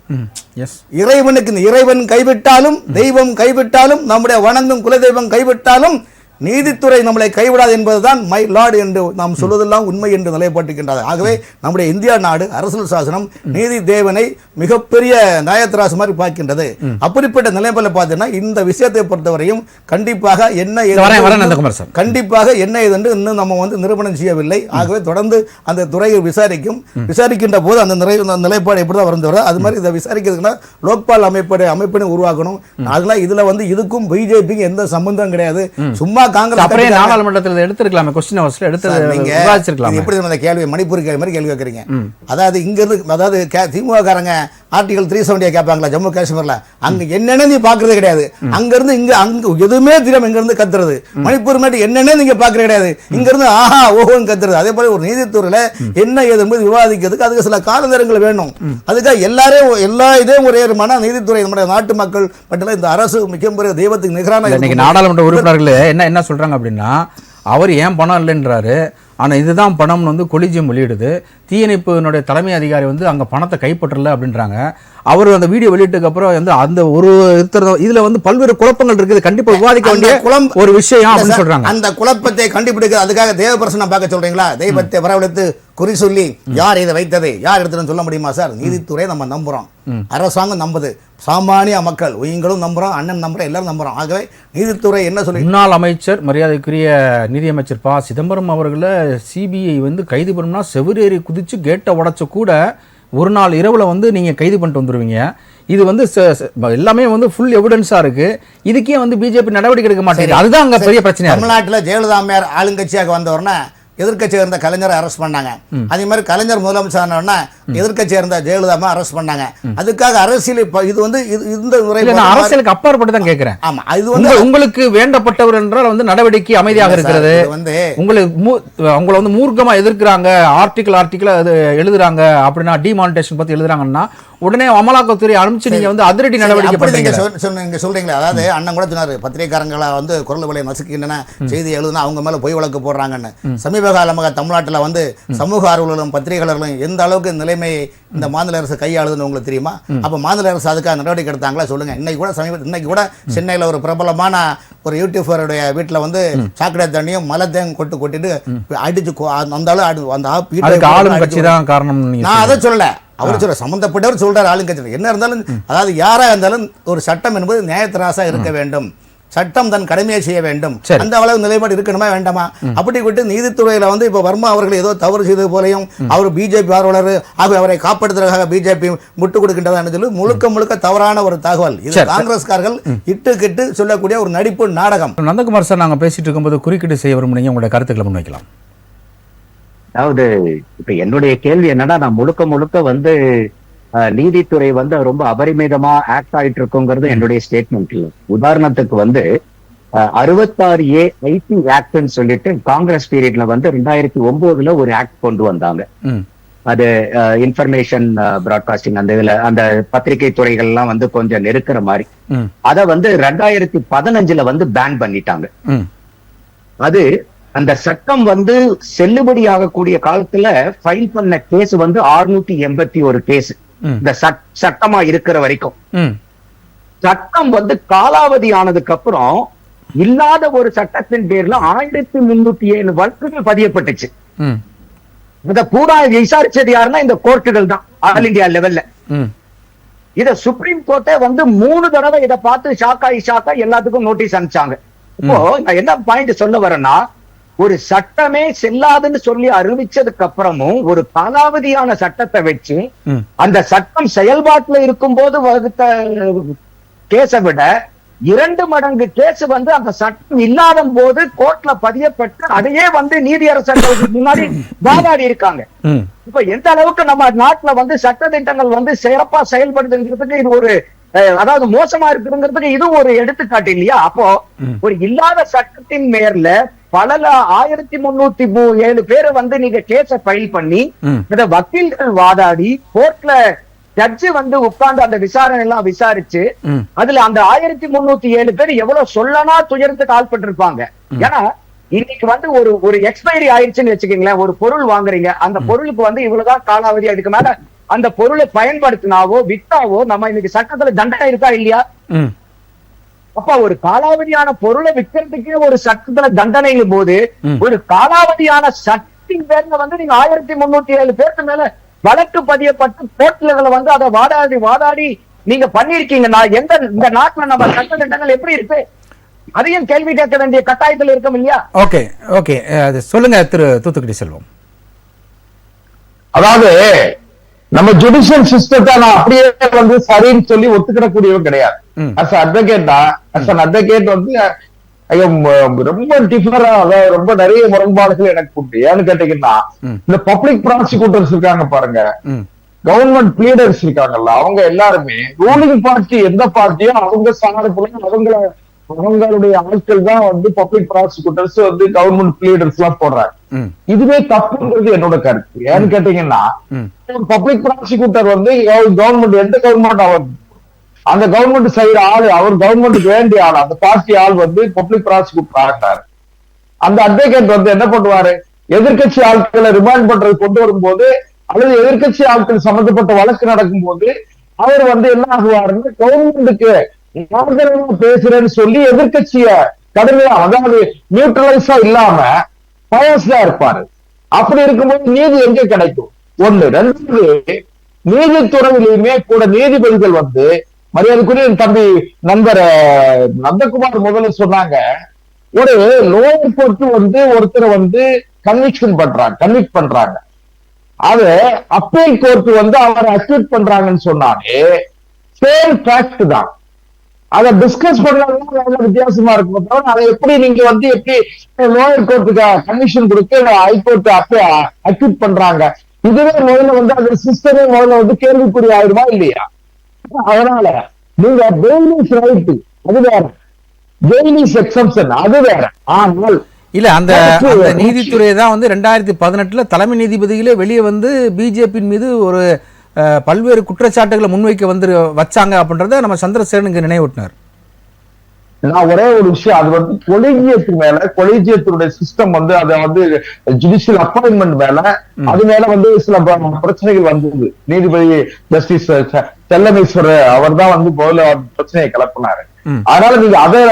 இறைவனுக்கு இறைவன் கைவிட்டாலும் தெய்வம் கைவிட்டாலும் நம்முடைய வணங்கும் குலதெய்வம் கைவிட்டாலும் நீதித்துறை நம்மளை கைவிடாது என்பதுதான் மை லார்ட் என்று நாம் சொல்வதெல்லாம் உண்மை என்று நிலைப்பட்டிருக்கின்றது. ஆகவே நம்முடைய இந்தியா நாடு அரசியல் சாசனம் நீதி தேவனை மிகப்பெரிய நியாயத்தராசு மாதிரி பார்க்கின்றது. அப்படிப்பட்ட நிலைமையில பார்த்தீங்கன்னா இந்த விஷயத்தை பொறுத்தவரையும் கண்டிப்பாக என்ன ஏதென்று இன்னும் நம்ம வந்து நிரூபணம் செய்யவில்லை. ஆகவே தொடர்ந்து அந்த துறையை விசாரிக்கின்ற போது அந்த நிலைப்பாடு எப்படிதான் வரும், அது மாதிரி இதை விசாரிக்கிறதுக்குன்னா லோக்பால் அமைப்பினை உருவாக்கணும். அதெல்லாம் இதுல வந்து இதுக்கும் பிஜேபிக்கு எந்த சம்பந்தம் கிடையாது. சும்மா அப்படியே நாடாளுமன்றத்தில் எடுத்துருக்கலாமே, கொஸ்டின் ஹவர்ஸ்ல எடுத்து விவாதிச்சிருக்கலாம். எப்படி அந்த கேள்வி மணிப்பூர் கேள்வி மாதிரி கேள்வி கேட்கறீங்க. அதாவது இங்க இருந்து அதாவது திமுக காரங்க ஆர்டிகல் 370 கேட்பாங்களா ஜம்மு காஷ்மீர்ல, அங்க என்னன்னு நீ பாக்குறது கிடையாது. அங்க இருந்து இங்க அங்க எதுவுமே தெரியாம இங்க இருந்து கத்துறது. மணிப்பூர் மட்டும் என்னன்னு நீங்க பாக்குறது கிடையாது, இங்க இருந்து ஆஹா ஓஹோன்னு கத்துறது. அதே போல ஒரு நீதித்துறையில என்ன ஏது என்பது விவாதிக்கிறதுக்கு அதுக்கு சில கால நேரங்கள் வேணும். அதுக்காக எல்லா இதையும் ஒரே மன நீதித்துறை நம்முடைய நாட்டு மக்கள் மட்டும் இந்த அரசு மிகப்பெரிய தெய்வத்துக்கு நிகரான. இன்னைக்கு நாடாளுமன்ற உறுப்பினர்கள் என்ன சொல்றாங்க அப்படின்னா, அவர் ஏன் பணம் இல்லைன்றாரு, ஆனால் இதுதான் பணம்னு வந்து கொலிஜியம் வெளியிடுது, தீயணைப்பினுடைய தலைமை அதிகாரி வந்து அங்கே பணத்தை கைப்பற்றல அப்படின்றாங்க. அவர் அந்த வீடியோ வெளியிட்டதுக்கு அப்புறம் வந்து அந்த ஒரு இதுல வந்து பல்வேறு குழப்பங்கள் இருக்குது, கண்டிப்பா விவாதிக்க வேண்டிய ஒரு விஷயம் அப்படின்னு சொல்றாங்க. அந்த குழப்பத்தை கண்டுபிடிக்க அதுக்காக தேவபர்சனை பார்க்க சொல்றீங்களா? தெய்வத்தை வரவழைத்து குறி சொல்லி யார் இதை வைத்தது யார் எடுத்துன்னு சொல்ல முடியுமா சார்? நீதித்துறை நம்ம நம்புறோம், அரசாங்கம் நம்புது, சாமானிய மக்கள் நீங்களும் நம்புறோம், அண்ணன் நம்புறோம், எல்லாரும் நம்புறோம். ஆகவே நீதித்துறை என்ன சொல்லி முன்னாள் அமைச்சர் மரியாதைக்குரிய நிதியமைச்சர் ப சிதம்பரம் அவர்களை சிபிஐ வந்து கைது பண்ணணும்னா செவிரேறி குதிச்சு கேட்டை உடைச்ச கூட ஒரு நாள் இரவுல வந்து நீங்க கைது பண்ணிட்டு வந்துருவீங்க. இது வந்து எல்லாமே வந்து ஃபுல் எவிடன்ஸா இருக்கு. இதுக்கே வந்து பிஜேபி நடவடிக்கை எடுக்க மாட்டேங்குது. அதுதான் அங்க பெரிய பிரச்சனை. தமிழ்நாட்டில் ஜெயலலிதா அம்மையார் ஆளுங்கட்சியாக வந்தவர்னா எதிர்க்கட்சியாக இருந்த கலைஞரை அரெஸ்ட் பண்ணாங்க. அதே மாதிரி கலைஞர் முதலமைச்சர் எதிர்க்கட்சியாக இருந்த ஜெயலலிதா அரெஸ்ட் பண்ணாங்க. அதுக்காக அரசியல் இது வந்து இந்த அரசியலுக்கு அப்பாற்பட்டு தான் கேட்கிறேன். ஆமா, இது வந்து உங்களுக்கு வேண்டப்பட்டவர் என்றால் வந்து நடவடிக்கை அமைதியாக இருக்கிறது. வந்து உங்களை வந்து மூர்க்கமா எதிர்க்கிறாங்க, ஆர்டிகிள் எழுதுறாங்க அப்படின்னா, டிமானிட்டேஷன் பத்தி எழுதுறாங்கன்னா உடனே அமலாக்கத்துறை அனுப்பிச்சு நீங்க வந்து அதிரடி நடவடிக்கை சொல்றீங்களா? அதாவது அண்ணன் கூட சொன்னாரு, பத்திரிகைக்காரங்களை வந்து குரல் விலை நசுக்கின்றன, செய்தி எழுதுனா அவங்க மேல பொய் வழக்கு போடுறாங்கன்னு. சமீப காலமாக தமிழ்நாட்டில் வந்து சமூக ஆர்வலர்களும் பத்திரிகையாளர்களும் எந்த அளவுக்கு நிலைமையை இந்த மாநில அரசு கையாளுதுன்னு உங்களுக்கு தெரியுமா? அப்ப மாநில அரசு அதுக்காக நடவடிக்கை எடுத்தாங்களா சொல்லுங்க. இன்னைக்கு கூட சென்னையில் ஒரு பிரபலமான ஒரு யூடியூபருடைய வீட்டில் வந்து சாக்கடை தண்ணியும் மலத்தையும் கொட்டிட்டு அடிச்சு அந்த ஆளுங்கட்சி தான் காரணம். நான் அதை சொல்லல, அவர் சொல்ற சம்பந்தப்பட்டவர் சொல்றாரு ஆளுங்கட்சி. என்ன இருந்தாலும் அதாவது யாரா இருந்தாலும் ஒரு சட்டம் என்பது நியாயத்தராசா இருக்க வேண்டும், சட்டம் தன் கடமையை செய்ய வேண்டும். அந்த அளவு நிலைப்பாடு இருக்கணுமா வேண்டாமா? அப்படி விட்டு நீதித்துறையில வந்து இப்ப வர்மா அவர்கள் ஏதோ தவறு செய்தது போலையும் அவர் பிஜேபி ஆர்வலர் ஆக அவரை காப்பாற்றுவதற்காக பிஜேபி முட்டு கொடுக்கின்றதா சொல்லி முழுக்க தவறான ஒரு தகவல். இது காங்கிரஸ்காரர்கள் இட்டு சொல்லக்கூடிய ஒரு நடிப்பு நாடகம். நந்தகுமார் சார், நாங்க பேசிட்டு இருக்கும்போது குறுக்கீடு செய்ய விரும்புனீங்க, உங்களுடைய கருத்துக்களை முன்வைக்கலாம். அதாவது இப்ப என்னுடைய கேள்வி என்னன்னா, நான் முழுக்க வந்து நீதித்துறை வந்து ரொம்ப அபரிமிதமா ஆக்ட் ஆயிட்டு இருக்குங்கிறது என்னுடைய ஸ்டேட்மெண்ட் இல்லை. உதாரணத்துக்கு வந்து 66A ஐடி ஆக்ட்னு சொல்லிட்டு காங்கிரஸ் பீரியட்ல வந்து 2009 ஒரு ஆக்ட் கொண்டு வந்தாங்க. அது இன்ஃபர்மேஷன் பிராட்காஸ்டிங் அந்த இதுல அந்த பத்திரிகை துறைகள் எல்லாம் வந்து கொஞ்சம் நெருக்கிற மாதிரி அத வந்து 2015 வந்து பேன் பண்ணிட்டாங்க. அது அந்த சட்டம் வந்து செல்லுபடி ஆகக்கூடிய காலத்துல ஃபைல் பண்ண கேஸ் வந்து 681 கேஸ் இந்த சட்டமா இருக்கிற வரைக்கும். சட்டம் வந்து காலாவதி ஆனதுக்கு அப்புறம் இல்லாத ஒரு சட்டத்தின் பேர்ல 1307 வழக்குகள் பதியப்பட்டுச்சு. இத பூரா விசாரிச்சது யாருன்னா இந்த கோர்ட்டுகள் தான், ஆல் இந்தியா லெவல்ல. இத சுப்ரீம் கோர்ட்டே வந்து 3 தடவை இதை பார்த்து ஷாக்கா எல்லாத்துக்கும் நோட்டீஸ் அனுப்பிச்சாங்க. இப்போ நான் என்ன பாயிண்ட் சொல்ல வரேன்னா, ஒரு சட்டமே செல்லாதுன்னு சொல்லி அறிவிச்சதுக்கு அப்புறமும் ஒரு காலாவதியான சட்டத்தை வச்சு அந்த சட்டம் செயல்பாட்டுல இருக்கும் போது வகுத்த கேஸை விட 2 மடங்கு கேஸ் வந்து அந்த சட்டம் இல்லாத போது கோர்ட்ல பதியப்பட்டு அதையே வந்து நீதியரசர்களுக்கு முன்னாடி வாதாடி இருக்காங்க. இப்ப எந்த அளவுக்கு நம்ம நாட்டுல வந்து சட்ட திட்டங்கள் வந்து சிறப்பா செயல்படுதுங்கிறதுக்கு இது ஒரு அதாவது மோசமா இருக்குங்கிறதுக்கு இது ஒரு எடுத்துக்காட்டு இல்லையா? அப்போ ஒரு இல்லாத சட்டத்தின் மேல பல 1307 பேரை வந்து நீங்க கேஸ ஃபைல் பண்ணி இந்த வக்கீல்கள் வாதாடி கோர்ட்ல ஜட்ஜு வந்து உட்கார்ந்து அந்த விசாரணை எல்லாம் விசாரிச்சு அதுல அந்த 1307 பேர் எவ்வளவு சொல்லனா துயரத்துக்கு ஆள்பட்டிருப்பாங்க. ஏன்னா இன்னைக்கு வந்து ஒரு எக்ஸ்பைரி ஆயிடுச்சுன்னு வச்சுக்கீங்களேன், ஒரு பொருள் வாங்குறீங்க, அந்த பொருளுக்கு வந்து இவ்வளவுதான் காலாவதி, அதுக்கு மேல அந்த பொருளை பயன்படுத்தினாவோ வித்தாவோ நம்ம இன்னைக்கு சட்டத்துல தண்டனை இருக்கா இல்லையா? அப்ப ஒரு காலாவதியான பொருளை விற்கிறதுக்கே ஒரு சட்டத்துல தண்டனை போது ஒரு காலாவதியான சட்டின் பேர்ல வந்து நீங்க 1307 பேருக்கு மேல வழக்கு பதியப்பட்டு கோர்ட்ல வந்து அதை வாதாடி நீங்க பண்ணிருக்கீங்கன்னா இந்த நாட்டுல நம்ம சட்ட திட்டங்கள் எப்படி இருக்கு? அதையும் கேள்வி கேட்க வேண்டிய கட்டாயத்தில் இருக்கும் இல்லையா? ஓகே ஓகே, சொல்லுங்க திரு தூத்துக்குடி செல்வம். அதாவது நம்ம ஜுடிஷியல் சிஸ்டத்தை நான் அப்படியே வந்து சரின்னு சொல்லி ஒத்துக்கிடக்கூடியவன் கிடையாது. அஸ் அட்வொகேட்டா, அஸ் அன் அட்வொகேட் வந்து ரொம்ப டிஃபரா, அதாவது ரொம்ப நிறைய முரண்பாடுகள் எனக்கு உண்டு. ஏன்னு கேட்டீங்கன்னா, இந்த பப்ளிக் ப்ராசிக்யூட்டர்ஸ் இருக்காங்க பாருங்க, கவர்மெண்ட் ப்ளீடர்ஸ் இருக்காங்கல்ல, அவங்க எல்லாருமே ரூலிங் பார்ட்டி எந்த பார்ட்டியோ அவங்க சார்புல அவங்களுடைய ஆட்கள் தான் வந்து பப்ளிக் ப்ராசிக்யூட்டர்ஸ் வந்து கவர்மெண்ட் ப்ளீடர்ஸ் எல்லாம் போடுறாங்க. இதுவே தப்புங்கிறது என்னோட கருத்து. ஏன்னு கேட்டீங்கன்னா, பப்ளிக் ப்ராசிக்யூட்டர் வந்து கவர்மெண்ட் எந்த கவர்மெண்ட் அவர் அந்த கவர்மெண்ட் செய்யற ஆளு, அவர் கவர்மெண்ட்டுக்கு வேண்டிய ஆள், அந்த பார்ட்டி ஆள் வந்து பப்ளிக் ப்ராசிக்யூட்டர் ஆகிறாரு. அந்த அட்வொகேட் வந்து என்ன பண்ணுவாரு, எதிர்கட்சி ஆட்களை ரிமாண்ட் பண்றது கொண்டு வரும்போது அல்லது எதிர்கட்சி ஆட்கள் சம்பந்தப்பட்ட வழக்கு நடக்கும் போது அவர் வந்து என்ன ஆகுவாருன்னு கவர்மெண்ட்டுக்கு ஆதரவா பேசுறேன்னு சொல்லி எதிர்கட்சிய கடுமையா, அதாவது நியூட்ரலைஸா இல்லாம பயஸ்டா இருப்பாரு. அப்படி இருக்கும்போது நீதி எங்க கிடைக்கும்? ஒண்ணு. ரெண்டாவது, நீதித்துறையிலுமே கூட நீதிபதிகள் வந்து மரியாதைக்குரிய தம்பி நண்பர் நந்தகுமார் முதல்ல சொன்னாங்க, ஒரு லோயர் கோர்ட் வந்து ஒருத்தரை வந்து கன்விக்ட் பண்றாங்க, அது அப்பீல் கோர்ட் வந்து அவரை அக்யூட் பண்றாங்கன்னு சொன்னாலே சேம் ஃபேக்ட் தான். அதை டிஸ்கஸ் பண்ணலாம் வித்தியாசமா இருக்கும். தவிர அதை எப்படி நீங்க வந்து எப்படி லோயர் கோர்ட்டுக்கு கமிஷன் கொடுத்து ஹைகோர்ட் அக்யூட் பண்றாங்க, இதுவே முதல்ல வந்து அந்த சிஸ்டமே முதல்ல வந்து கேள்விக்குறி ஆயிடுமா இல்லையா? அதனால நீங்க பெயிலிஸ் ரைட் அது வேற, பெயிலிஸ் எக்ஸம்ஷன் அது வேற. ஆனால் இல்ல அந்த நீதித்துறை தான் வந்து 2018 தலைமை நீதிபதிகளே வெளியே வந்து பிஜேபியின் மீது ஒரு பல்வேறு குற்றச்சாட்டுகளை முன்வைக்க வச்சாங்க அப்படின்றத நம்ம சந்திரசேகரனுக்கு நினைவூட்டினார். நான் ஒரே ஒரு விஷயம், அது வந்து கொலிஜியத்துக்கு மேல, கொலிஜியத்தினுடைய சிஸ்டம் வந்து அதை வந்து ஜுடிஷியல் அப்பாயின்மெண்ட் மேல, அது மேல வந்து சில பிரச்சனைகள் வந்தது. நீதிபதி ஜஸ்டிஸ் செல்லமேஸ்வரர் அவர் தான் வந்து முதல்ல பிரச்சனையை கிளப்பினாரு. அதனால நீங்க அதை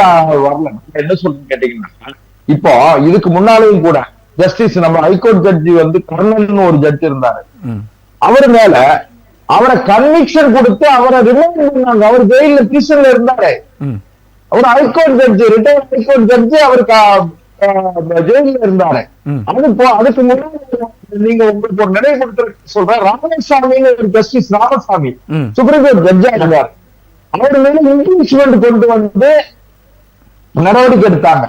வரல. என்ன சொல்றேன்னு கேட்டீங்கன்னா, இப்போ இதுக்கு முன்னாலேயும் கூட ஜஸ்டிஸ் நம்ம ஹைகோர்ட் ஜட்ஜி வந்து கர்ணன் ஒரு ஜட்ஜ் இருந்தாரு, அவர் மேல அவரை கன்விக்ஷன் கொடுத்து அவரை ரிமைண்ட் பண்ணாங்க. அவர் ஜெயில பிரிசன்ல இருந்தாரு. அவர் ஹைகோர்ட் ஜட்ஜி, ரிட்டையர்ட் ஹைகோர்ட் ஜட்ஜி, அவருக்கு ஜெயில இருந்தாரு. அதுக்கு முன்னாடி நீங்க உங்களுக்கு ஒரு நினைவுபடுத்த சொல்றேன், ராமசாமின்னு ஒரு ஜஸ்டிஸ் ராமசாமி சுப்ரீம் கோர்ட் ஜட்ஜா இருந்தார். அவர் மேல இம்பீச்மெண்ட் கொண்டு வந்து நடவடிக்கை எடுத்தாங்க.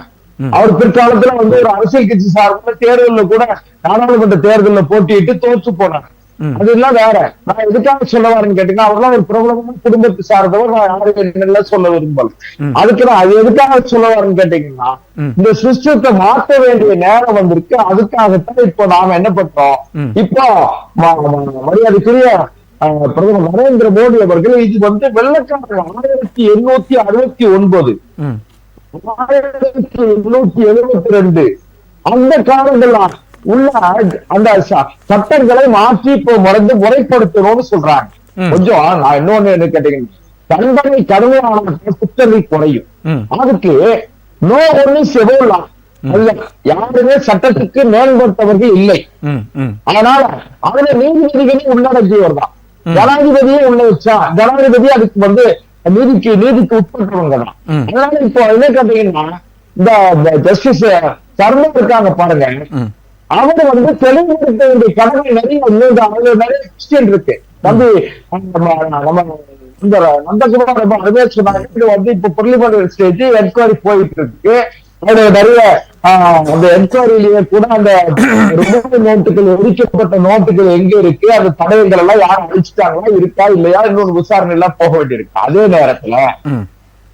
அவர் பிற்காலத்துல வந்து ஒரு அரசியல் கட்சி சார்பில் தேர்தலில் கூட நாடாளுமன்ற தேர்தலில் போட்டியிட்டு தோற்று போனார். அதெல்லாம் வேற. நான் எதுக்காக சொல்ல வரேன்னு கேட்டீங்கன்னா, அவர்லாம் ஒரு பிரபலமான குடும்பத்தை சார்ந்தவர். நான் யாரும் சொல்ல விரும்பல. அதுக்கு நான் அது எதுக்காக சொல்ல வரேன்னு கேட்டீங்கன்னா, இந்த சிஸ்டத்தை மாற்ற வேண்டிய நேரம் வந்திருக்கு. அதுக்காகத்தான் இப்போ நாம என்ன பண்றோம், இப்போ மரியாதைக்குரிய பிரதமர் நரேந்திர மோடி அவர்கள் இது வந்து வெள்ளக்காரர்கள் 1869 1872 அந்த காலங்கள் உள்ள அந்த சட்டங்களை மாற்றி இப்போ முறைப்படுத்தணும்னு சொல்றாங்க. கொஞ்சம் நான் இன்னொன்னு என்ன கேட்டீங்கன்னா, தண்டனை கடுமையான குற்றமை குறையும். அதுக்கு நோ ஒன்னு செவலாம் அல்ல, யாருமே சட்டத்துக்கு மேம்பட்டவர்கள் இல்லை. அதனால அதுல நீதிபதிகளே உள்ளடக்கியவர் தான். ஜனாதிபதியே உள்ள வச்சா ஜனாதிபதி அதுக்கு வந்து நீதிக்கு உட்பட்டவங்க தான். அதனால இப்போ என்ன கேட்டீங்கன்னா, இந்த ஜஸ்டிஸ் சர்மா இருக்காங்க பாருங்க, அவங்க வந்து தெளிவுபடுத்த வேண்டிய கடமை நிறைய அதுல நிறைய கொஸ்டின் இருக்கு. தம்பி நம்ம இந்த நந்தகுமார் ரொம்ப அருமையா சொன்னாங்க, வந்து இப்ப பார்லிமெண்ட் ஸ்டேஜ் என்கொயரி போயிட்டு இருக்கு. அது நிறைய அந்த என்கொயரியிலேயே கூட அந்த நோட்டுகள் ஒதுக்கப்பட்ட நோட்டுகள் எங்க இருக்கு, அந்த தடயங்கள் எல்லாம் யாரும் அழிச்சிட்டாங்களா இருக்கா இல்லையா, இன்னொரு விசாரணை எல்லாம் போக வேண்டியிருக்கு. அதே நேரத்துல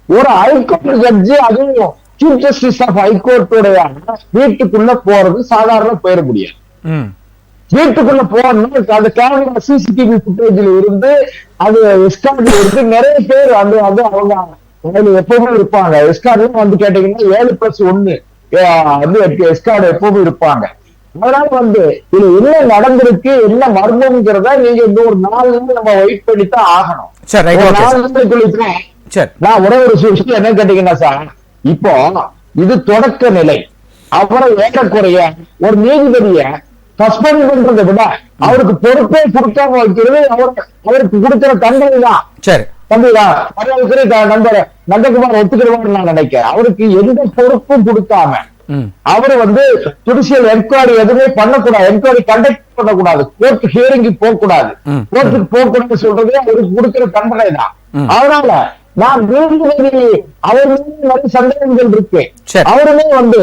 ஒரு ஹைகோர்ட் ஜட்ஜி, அதுவும் சீஃப் ஜஸ்டிஸ் ஆஃப் ஹைகோர்ட்டுடைய வீட்டுக்குள்ள போறது சாதாரண போயிட முடியாது. வீட்டுக்குள்ள போகணும், அந்த கேமரா சிசிடிவி புட்டேஜ்ல இருந்து அது எஸ்கார்ட்ல இருந்து நிறைய பேர் வந்து அவங்க எப்பவுமே இருப்பாங்க. எஸ்கார்ட்ல வந்து கேட்டீங்கன்னா 7+1 வந்து எஸ்கார்டு எப்பவுமே இருப்பாங்க. அதனால வந்து இது என்ன நடந்திருக்கு, என்ன மர்மம்ங்கிறத நீங்க இந்த ஒரு 4 நாள் நம்ம வெயிட் பண்ணித்தான் ஆகணும். 4 நாளுக்குள்ள நான் ஒரே ஒரு விஷயம் என்ன கேட்டீங்கன்னா சார், இப்போ இது தொடக்க நிலை. அப்புறம் ஏறக்குறைய ஒரு நீதிபதிய சஸ்பெண்ட் பண்றதை விட அவருக்கு பொறுப்பே கொடுக்காம வைக்கிறது அவருக்கு கொடுக்கிற தண்டனை தான். சரி தம்பிதா நண்பர் நந்தகுமார் ஒத்துக்கிறவான்னு நான் நினைக்கிறேன். அவருக்கு எந்த பொறுப்பும் கொடுக்காம அவரு வந்து ஜுடிஷியல் என்கொயரி எதுவுமே பண்ணக்கூடாது, என்கொயரி கண்டக்ட் பண்ணக்கூடாது, கோர்ட் ஹியரிங்கு போகக்கூடாது, கோர்ட்டுக்கு போகக்கூடாது சொல்றதே அவருக்கு கொடுக்கிற தண்டனை தான். அதனால நான் நீதிபதி அவர் மீது நிறைய சந்தேகங்கள் இருக்கு. அவருமே வந்து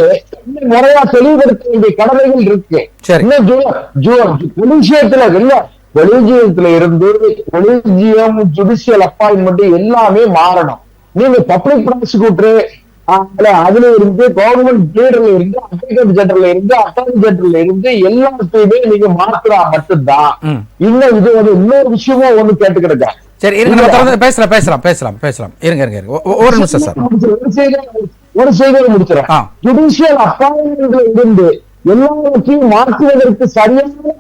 முறையா தெளிவுபடுத்த வேண்டிய கடமைகள் இருக்கு. கொலிஜியத்துல இல்ல, கொலிஜியத்துல இருந்து கொலிஜியம் ஜுடிஷியல் அப்பாயின்மெண்ட் எல்லாமே மாறணும். நீங்க பப்ளிக் ப்ராசிக்யூட்டர் அதுல இருந்து கவர்மெண்ட் லீடர்ல இருந்து அட்வொகேட் ஜெனரல்ல இருந்து அட்டார்னி ஜெனரல்ல இருந்து எல்லாத்தையுமே நீங்க மாத்திரா மட்டும்தான். இன்னும் இது வந்து இன்னொரு விஷயமும் ஒண்ணு கேட்டுக்கிடுங்க. சரி பேசலாம் இருங்க ஒரு நிமிஷம் சார், ஒரு செய்தியை முடிச்சிடறேன். ஜுடிஷியல் அப்பாயின்மெண்ட்ல இருந்து எல்லாவற்றையும் மாற்றுவதற்கு சரியான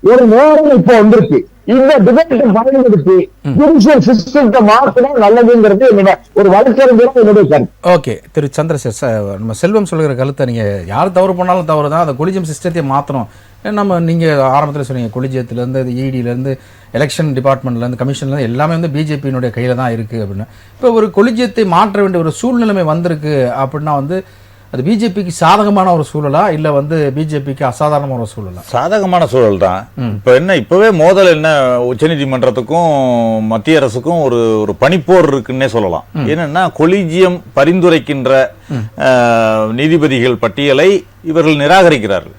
ஒரு நேரம் இப்ப வந்திருக்கு. இந்த டிபேட் பயன்படுத்தி ஜுடிஷியல் சிஸ்டத்தை மாற்றினா நல்லதுங்கிறது என்னோட ஒரு வழக்கறிஞர் என்னுடைய கருத்து. ஓகே, திரு சந்திரசேகர், நம்ம செல்வம் சொல்கிற கருத்தை நீங்க யார் தவறு பண்ணாலும் தவறு தான், அந்த கொலிஜியம் சிஸ்டத்தை மாற்றணும். நீங்க ஆரம்பத்தில் சொன்னீங்க, கொலிஜியத்திலேருந்து இடியிலேருந்து எலெக்ஷன் டிபார்ட்மெண்ட்லேருந்து கமிஷன்லேருந்து எல்லாமே வந்து பிஜேபியினுடைய கையில் தான் இருக்குது அப்படின்னு. இப்போ ஒரு கொலிஜியத்தை மாற்ற வேண்டிய ஒரு சூழ்நிலைமை வந்திருக்கு அப்படின்னா வந்து அது பிஜேபிக்கு சாதகமான ஒரு சூழலா இல்ல வந்து பிஜேபிக்கு அசாதாரணமான ஒரு சூழலா? சாதகமான சூழல் தான். இப்ப என்ன, இப்பவே மோதல் என்ன, உச்சநீதிமன்றத்துக்கும் மத்திய அரசுக்கும் ஒரு பனிப்போர் இருக்குன்னே சொல்லலாம். என்னன்னா, கொலிஜியம் பரிந்துரைக்கின்ற நீதிபதிகள் பட்டியலை இவர்கள் நிராகரிக்கிறார்கள்,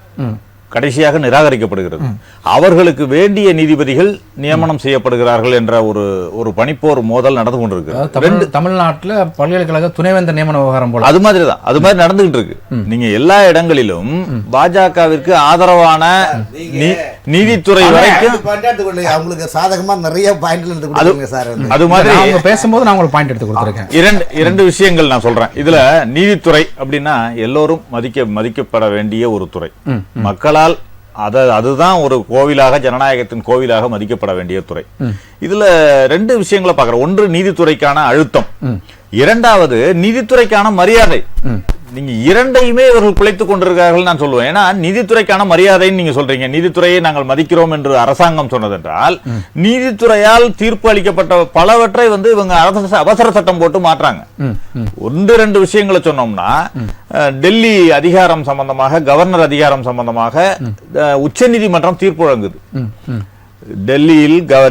கடைசியாக நிராகரிக்கப்படுகிறது. அவர்களுக்கு வேண்டிய நீதிபதிகள் நியமனம் செய்யப்படுகிறார்கள் என்ற ஒரு பனிப்போர் மோதல் நடந்து கொண்டிருக்கு. தமிழ்நாட்டில் பல்கலைக்கழக துணைவேந்தர் நியமன விவகாரம் போல அது மாதிரிதான், அது மாதிரி நடந்துகிட்டு இருக்கு. நீங்க எல்லா இடங்களிலும் பாஜகவிற்கு ஆதரவான நீதித்துறை வரைக்கும் அவங்களுக்கு சாதகமா நிறைய பாயிண்ட் அது மாதிரி அவங்க பேசும்போது நான் உங்களுக்கு பாயிண்ட் எடுத்து கொடுத்திருக்கேன். இரண்டு விஷயங்கள் நான் சொல்றேன். இதுல நீதித்துறை அப்படின்னா எல்லோரும் மதிக்கப்பட வேண்டிய ஒரு துறை. மக்களால் அதுதான் ஒரு கோவிலாக, ஜனநாயகத்தின் கோவிலாக மதிக்கப்பட வேண்டிய துறை. இதுல 2 விஷயங்களை பார்க்கிறோம். ஒன்று நீதித்துறைக்கான அழுத்தம், இரண்டாவது நீதித்துறைக்கான மரியாதை. நீங்க இரண்டையுமே இவர்கள் குலைத்துக் கொண்டிருக்கிறார்கள் நான் சொல்லுவேன். ஏன்னா நீதித்துறைக்கான மரியாதைன்னு நீங்க சொல்றீங்க, நீதித்துறையை நாங்கள் மதிக்கிறோம் என்று அரசாங்கம் சொன்னதென்றால், நீதித்துறையால் தீர்ப்பு அளிக்கப்பட்ட பலவற்றை வந்து இவங்க அவசர சட்டம் போட்டு மாற்றாங்க. 1-2 விஷயங்களை சொன்னோம்னா, டெல்லி அதிகாரம் சம்பந்தமாக, கவர்னர் அதிகாரம் சம்பந்தமாக உச்ச நீதிமன்றம் தீர்ப்பு வழங்குது.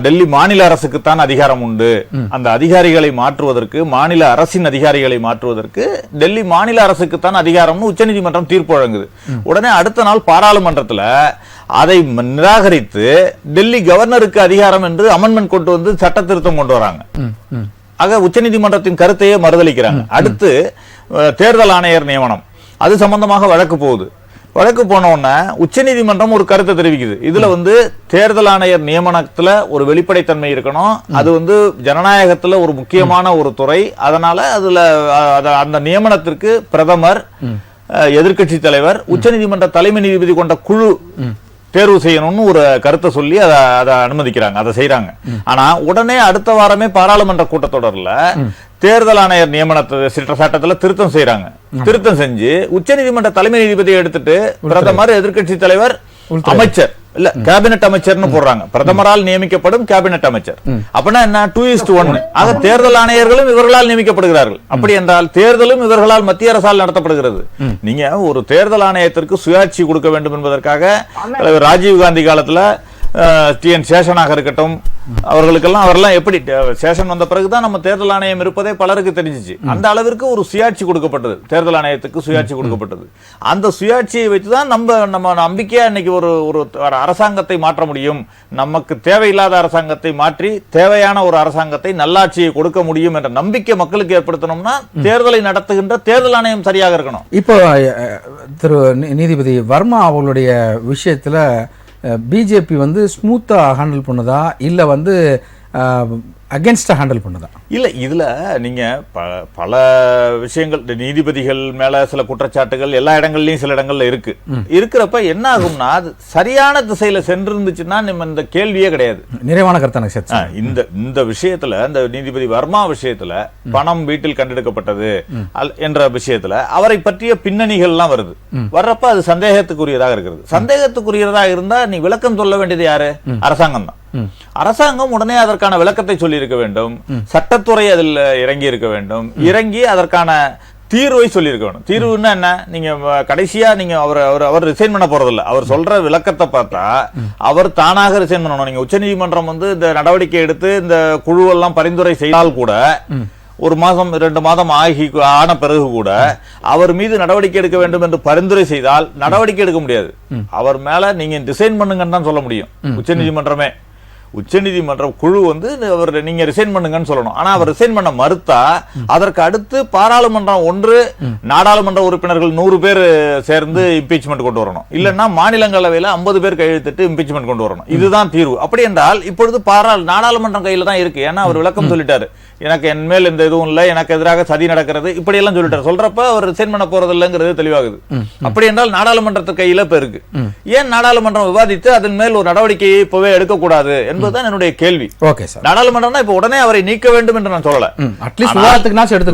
டெல்லி மாநில அரசுக்குத்தான் அதிகாரம் உண்டு, அந்த அதிகாரிகளை மாற்றுவதற்கு, மாநில அரசின் அதிகாரிகளை மாற்றுவதற்கு டெல்லி மாநில அரசுக்குத்தான் அதிகாரம்னு உச்சநீதிமன்றம் தீர்ப்பு வழங்குது. உடனே அடுத்த நாள் பாராளுமன்றத்தில் அதை நிராகரித்து டெல்லி கவர்னருக்கு அதிகாரம் என்று அமெண்ட்மெண்ட் கொண்டு வந்து சட்ட திருத்தம் கொண்டு வராங்க. ஆக உச்சநீதிமன்றத்தின் கருத்தையே மறுதளிக்கிறாங்க. அடுத்து தேர்தல் ஆணையர் நியமனம், அது சம்பந்தமாக வழக்கு போகுது. வழக்கு போன உடனே உச்சநீதிமன்றம் ஒரு கருத்தை தெரிவிக்குது. இதுல வந்து தேர்தல் ஆணையர் நியமனத்துல ஒரு வெளிப்படைத்தன்மை இருக்கணும், அது வந்து ஜனநாயகத்துல ஒரு முக்கியமான ஒரு துறை. அதனால அதுல அந்த நியமனத்திற்கு பிரதமர், எதிர்க்கட்சி தலைவர், உச்சநீதிமன்ற தலைமை நீதிபதி கொண்ட குழு தேர்வு செய்யணும்னு ஒரு கருத்தை சொல்லி அதை அனுமதிக்கிறாங்க, அதை செய்யறாங்க. ஆனா உடனே அடுத்த வாரமே பாராளுமன்ற கூட்டத்தொடர்ல தேர்தல் ஆணையர் நியமனத்தை சட்டத்துல திருத்தம் செய்யறாங்க. திருத்தம் செஞ்சு உச்சநீதிமன்ற தலைமை நீதிபதியை எடுத்துட்டு பிரதமர், எதிர்க்கட்சி தலைவர், அமைச்சர் இல்ல கேபினெட் அமைச்சர்னு போடுறாங்க, பிரதமரால் நியமிக்கப்படும் கேபினெட் அமைச்சர். அப்படின்னா என்ன, 2:1. ஆக தேர்தல் ஆணையர்களும் இவர்களால் நியமிக்கப்படுகிறார்கள். அப்படி என்றால் தேர்தலும் இவர்களால் மத்திய அரசால் நடத்தப்படுகிறது. நீங்க ஒரு தேர்தல் ஆணையத்திற்கு சுயாட்சி கொடுக்க வேண்டும் என்பதற்காக ராஜீவ் காந்தி காலத்துல TN சேஷனாக இருக்கட்டும், அவரெல்லாம் எப்படி சேஷன் வந்த பிறகுதான் நம்ம தேர்தல் ஆணையம் இருப்பதே பலருக்கு தெரிஞ்சிச்சு. அந்த அளவிற்கு ஒரு சுயாட்சி கொடுக்கப்பட்டது, தேர்தல் ஆணையத்துக்கு சுயாட்சி கொடுக்கப்பட்டது. அந்த சுயாட்சியை வச்சுதான் நம்ம நம்பிக்கையா இன்னைக்கு ஒரு அரசாங்கத்தை மாற்ற முடியும், நமக்கு தேவையில்லாத அரசாங்கத்தை மாற்றி தேவையான ஒரு அரசாங்கத்தை நல்லாட்சியை கொடுக்க முடியும் என்ற நம்பிக்கை மக்களுக்கு ஏற்படுத்தணும்னா தேர்தலை நடத்துகின்ற தேர்தல் ஆணையம் சரியாக இருக்கணும். இப்போ திரு நீதிபதி வர்மா அவங்களுடைய விஷயத்துல பிஜேபி வந்து ஸ்மூத்தா ஹேண்டில் பண்ணுதா இல்ல வந்து அகேன்ஸ்டா ஹேண்டில் பண்ணுதா? இல்ல, இதுல நீங்க பல விஷயங்கள், நீதிபதிகள் மேல சில குற்றச்சாட்டுகள் எல்லா இடங்கள்லயும் சில இடங்கள்ல இருக்கிறப்ப என்ன ஆகும்னா, அது சரியான திசையில சென்றிருந்துச்சுன்னா நம்ம இந்த கேள்வியே கிடையாது. நிறைவான கருத்தான இந்த விஷயத்துல, இந்த நீதிபதி வர்மா விஷயத்துல பணம் வீட்டில் கண்டெடுக்கப்பட்டது என்ற விஷயத்துல அவரை பற்றிய பின்னணிகள் எல்லாம் வர்றப்ப அது சந்தேகத்துக்குரியதாக இருக்கிறது. சந்தேகத்துக்குரியதாக இருந்தா நீ விளக்கம் சொல்ல வேண்டியது யாரு? அரசாங்கம் தான். அரசாங்கம் உடனே அதற்கான விளக்கத்தை சொல்லி இருக்க வேண்டும், சட்டத்துறை அதில் இறங்கி இருக்க வேண்டும், இறங்கி அதற்கான தீர்வை சொல்லி இருக்க வேண்டும். தீர்வுன்னா என்ன, நீங்க கடைசியா நீங்க அவர் ரிசைன் பண்ண போறதில்ல, அவர் சொல்ற விளக்கத்தை பார்த்தா அவர் தானாக ரிசைன் பண்ணணும். நீங்க உச்சநீதிமன்றம் வந்து இந்த நடவடிக்கை எடுத்து இந்த குழுவெல்லாம் பரிந்துரை செய்தால் கூட 1 மாதம் 2 மாதம் ஆன பிறகு கூட அவர் மீது நடவடிக்கை எடுக்க வேண்டும் என்று பரிந்துரை செய்தால் நடவடிக்கை எடுக்க முடியாது. அவர் மேல நீங்க டிசைன் பண்ணுங்கன்னு தான் சொல்ல முடியும் உச்சநீதிமன்றமே. உச்சநீதிமன்றம் குழு வந்து அவர் நீங்க ரிசைன் பண்ணுங்கன்னு சொல்லணும். ஆனா அவர் ரிசைன் பண்ண மறுத்தா அதற்கு அடுத்து பாராளுமன்றம் ஒன்று நாடாளுமன்ற உறுப்பினர்கள் 100 பேர் சேர்ந்து இம்பீச்மெண்ட் கொண்டு வரணும், இல்லன்னா மாநிலங்களவையில 50 பேர் கையெழுத்திட்டு இம்பீச்மெண்ட் கொண்டு வரணும். இதுதான் தீர்வு. அப்படி என்றால் இப்பொழுது நாடாளுமன்றம் கையில தான் இருக்கு. ஏன்னா அவர் விளக்கம் சொல்லிட்டாரு, எனக்கு என் மேல் எந்த இதுவும் இல்லை, எனக்கு எதிராக சதி நடக்கிறது, இப்படி எல்லாம் சொல்லிட்டாரு. சொல்றப்ப அவர் ரிசைன் பண்ண போறது இல்லைங்கிறது தெளிவாகுது. அப்படி என்றால் நாடாளுமன்றத்து கையில இப்ப இருக்கு. ஏன் நாடாளுமன்றம் விவாதித்து அதன் மேல் ஒரு நடவடிக்கையை இப்பவே எடுக்கக்கூடாது என்பதுதான் என்னுடைய கேள்வி. ஓகே சார், நாடாளுமன்றம்னா இப்ப உடனே அவரை நீக்க வேண்டும் என்று நான் சொல்லல,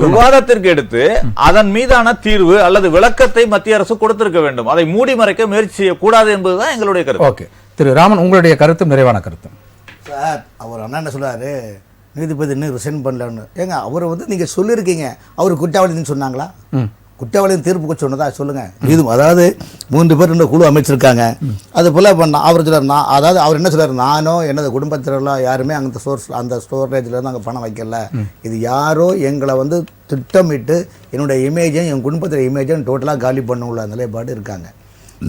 விவாதத்திற்கு எடுத்து அதன் மீதான தீர்வு அல்லது விளக்கத்தை மத்திய அரசு கொடுத்திருக்க வேண்டும். அதை மூடி மறைக்க முயற்சி செய்யக்கூடாது என்பதுதான் எங்களுடைய கருத்து. ஓகே திரு ராமன், உங்களுடைய கருத்து நிறைவான கருத்து. சார், அவர் அண்ணா என்ன சொல்றாரு, நீதிபதி இன்னும் ரிசைன் பண்ணலன்னு. ஏங்க அவர் வந்து நீங்கள் சொல்லியிருக்கீங்க அவர் குற்றவாளின்னு சொன்னாங்களா? குற்றவாளியின் தீர்ப்புக்கு சொன்னதா சொல்லுங்க. இது அதாவது 3 பேர் இந்த குழு அமைச்சிருக்காங்க. அது போல் இப்போ அவர் சொல்றாரு, அதாவது அவர் என்ன சொல்றாரு, நானோ எனது குடும்பத்தினரெல்லாம் யாருமே அந்த ஸ்டோரேஜில் அங்கே பணம் வைக்கல, இது யாரோ எங்களை வந்து திட்டமிட்டு என்னுடைய இமேஜையும் என் குடும்பத்தில் இமேஜையும் டோட்டலாக காலி பண்ண உள்ள நிலைப்பாடு இருக்காங்க.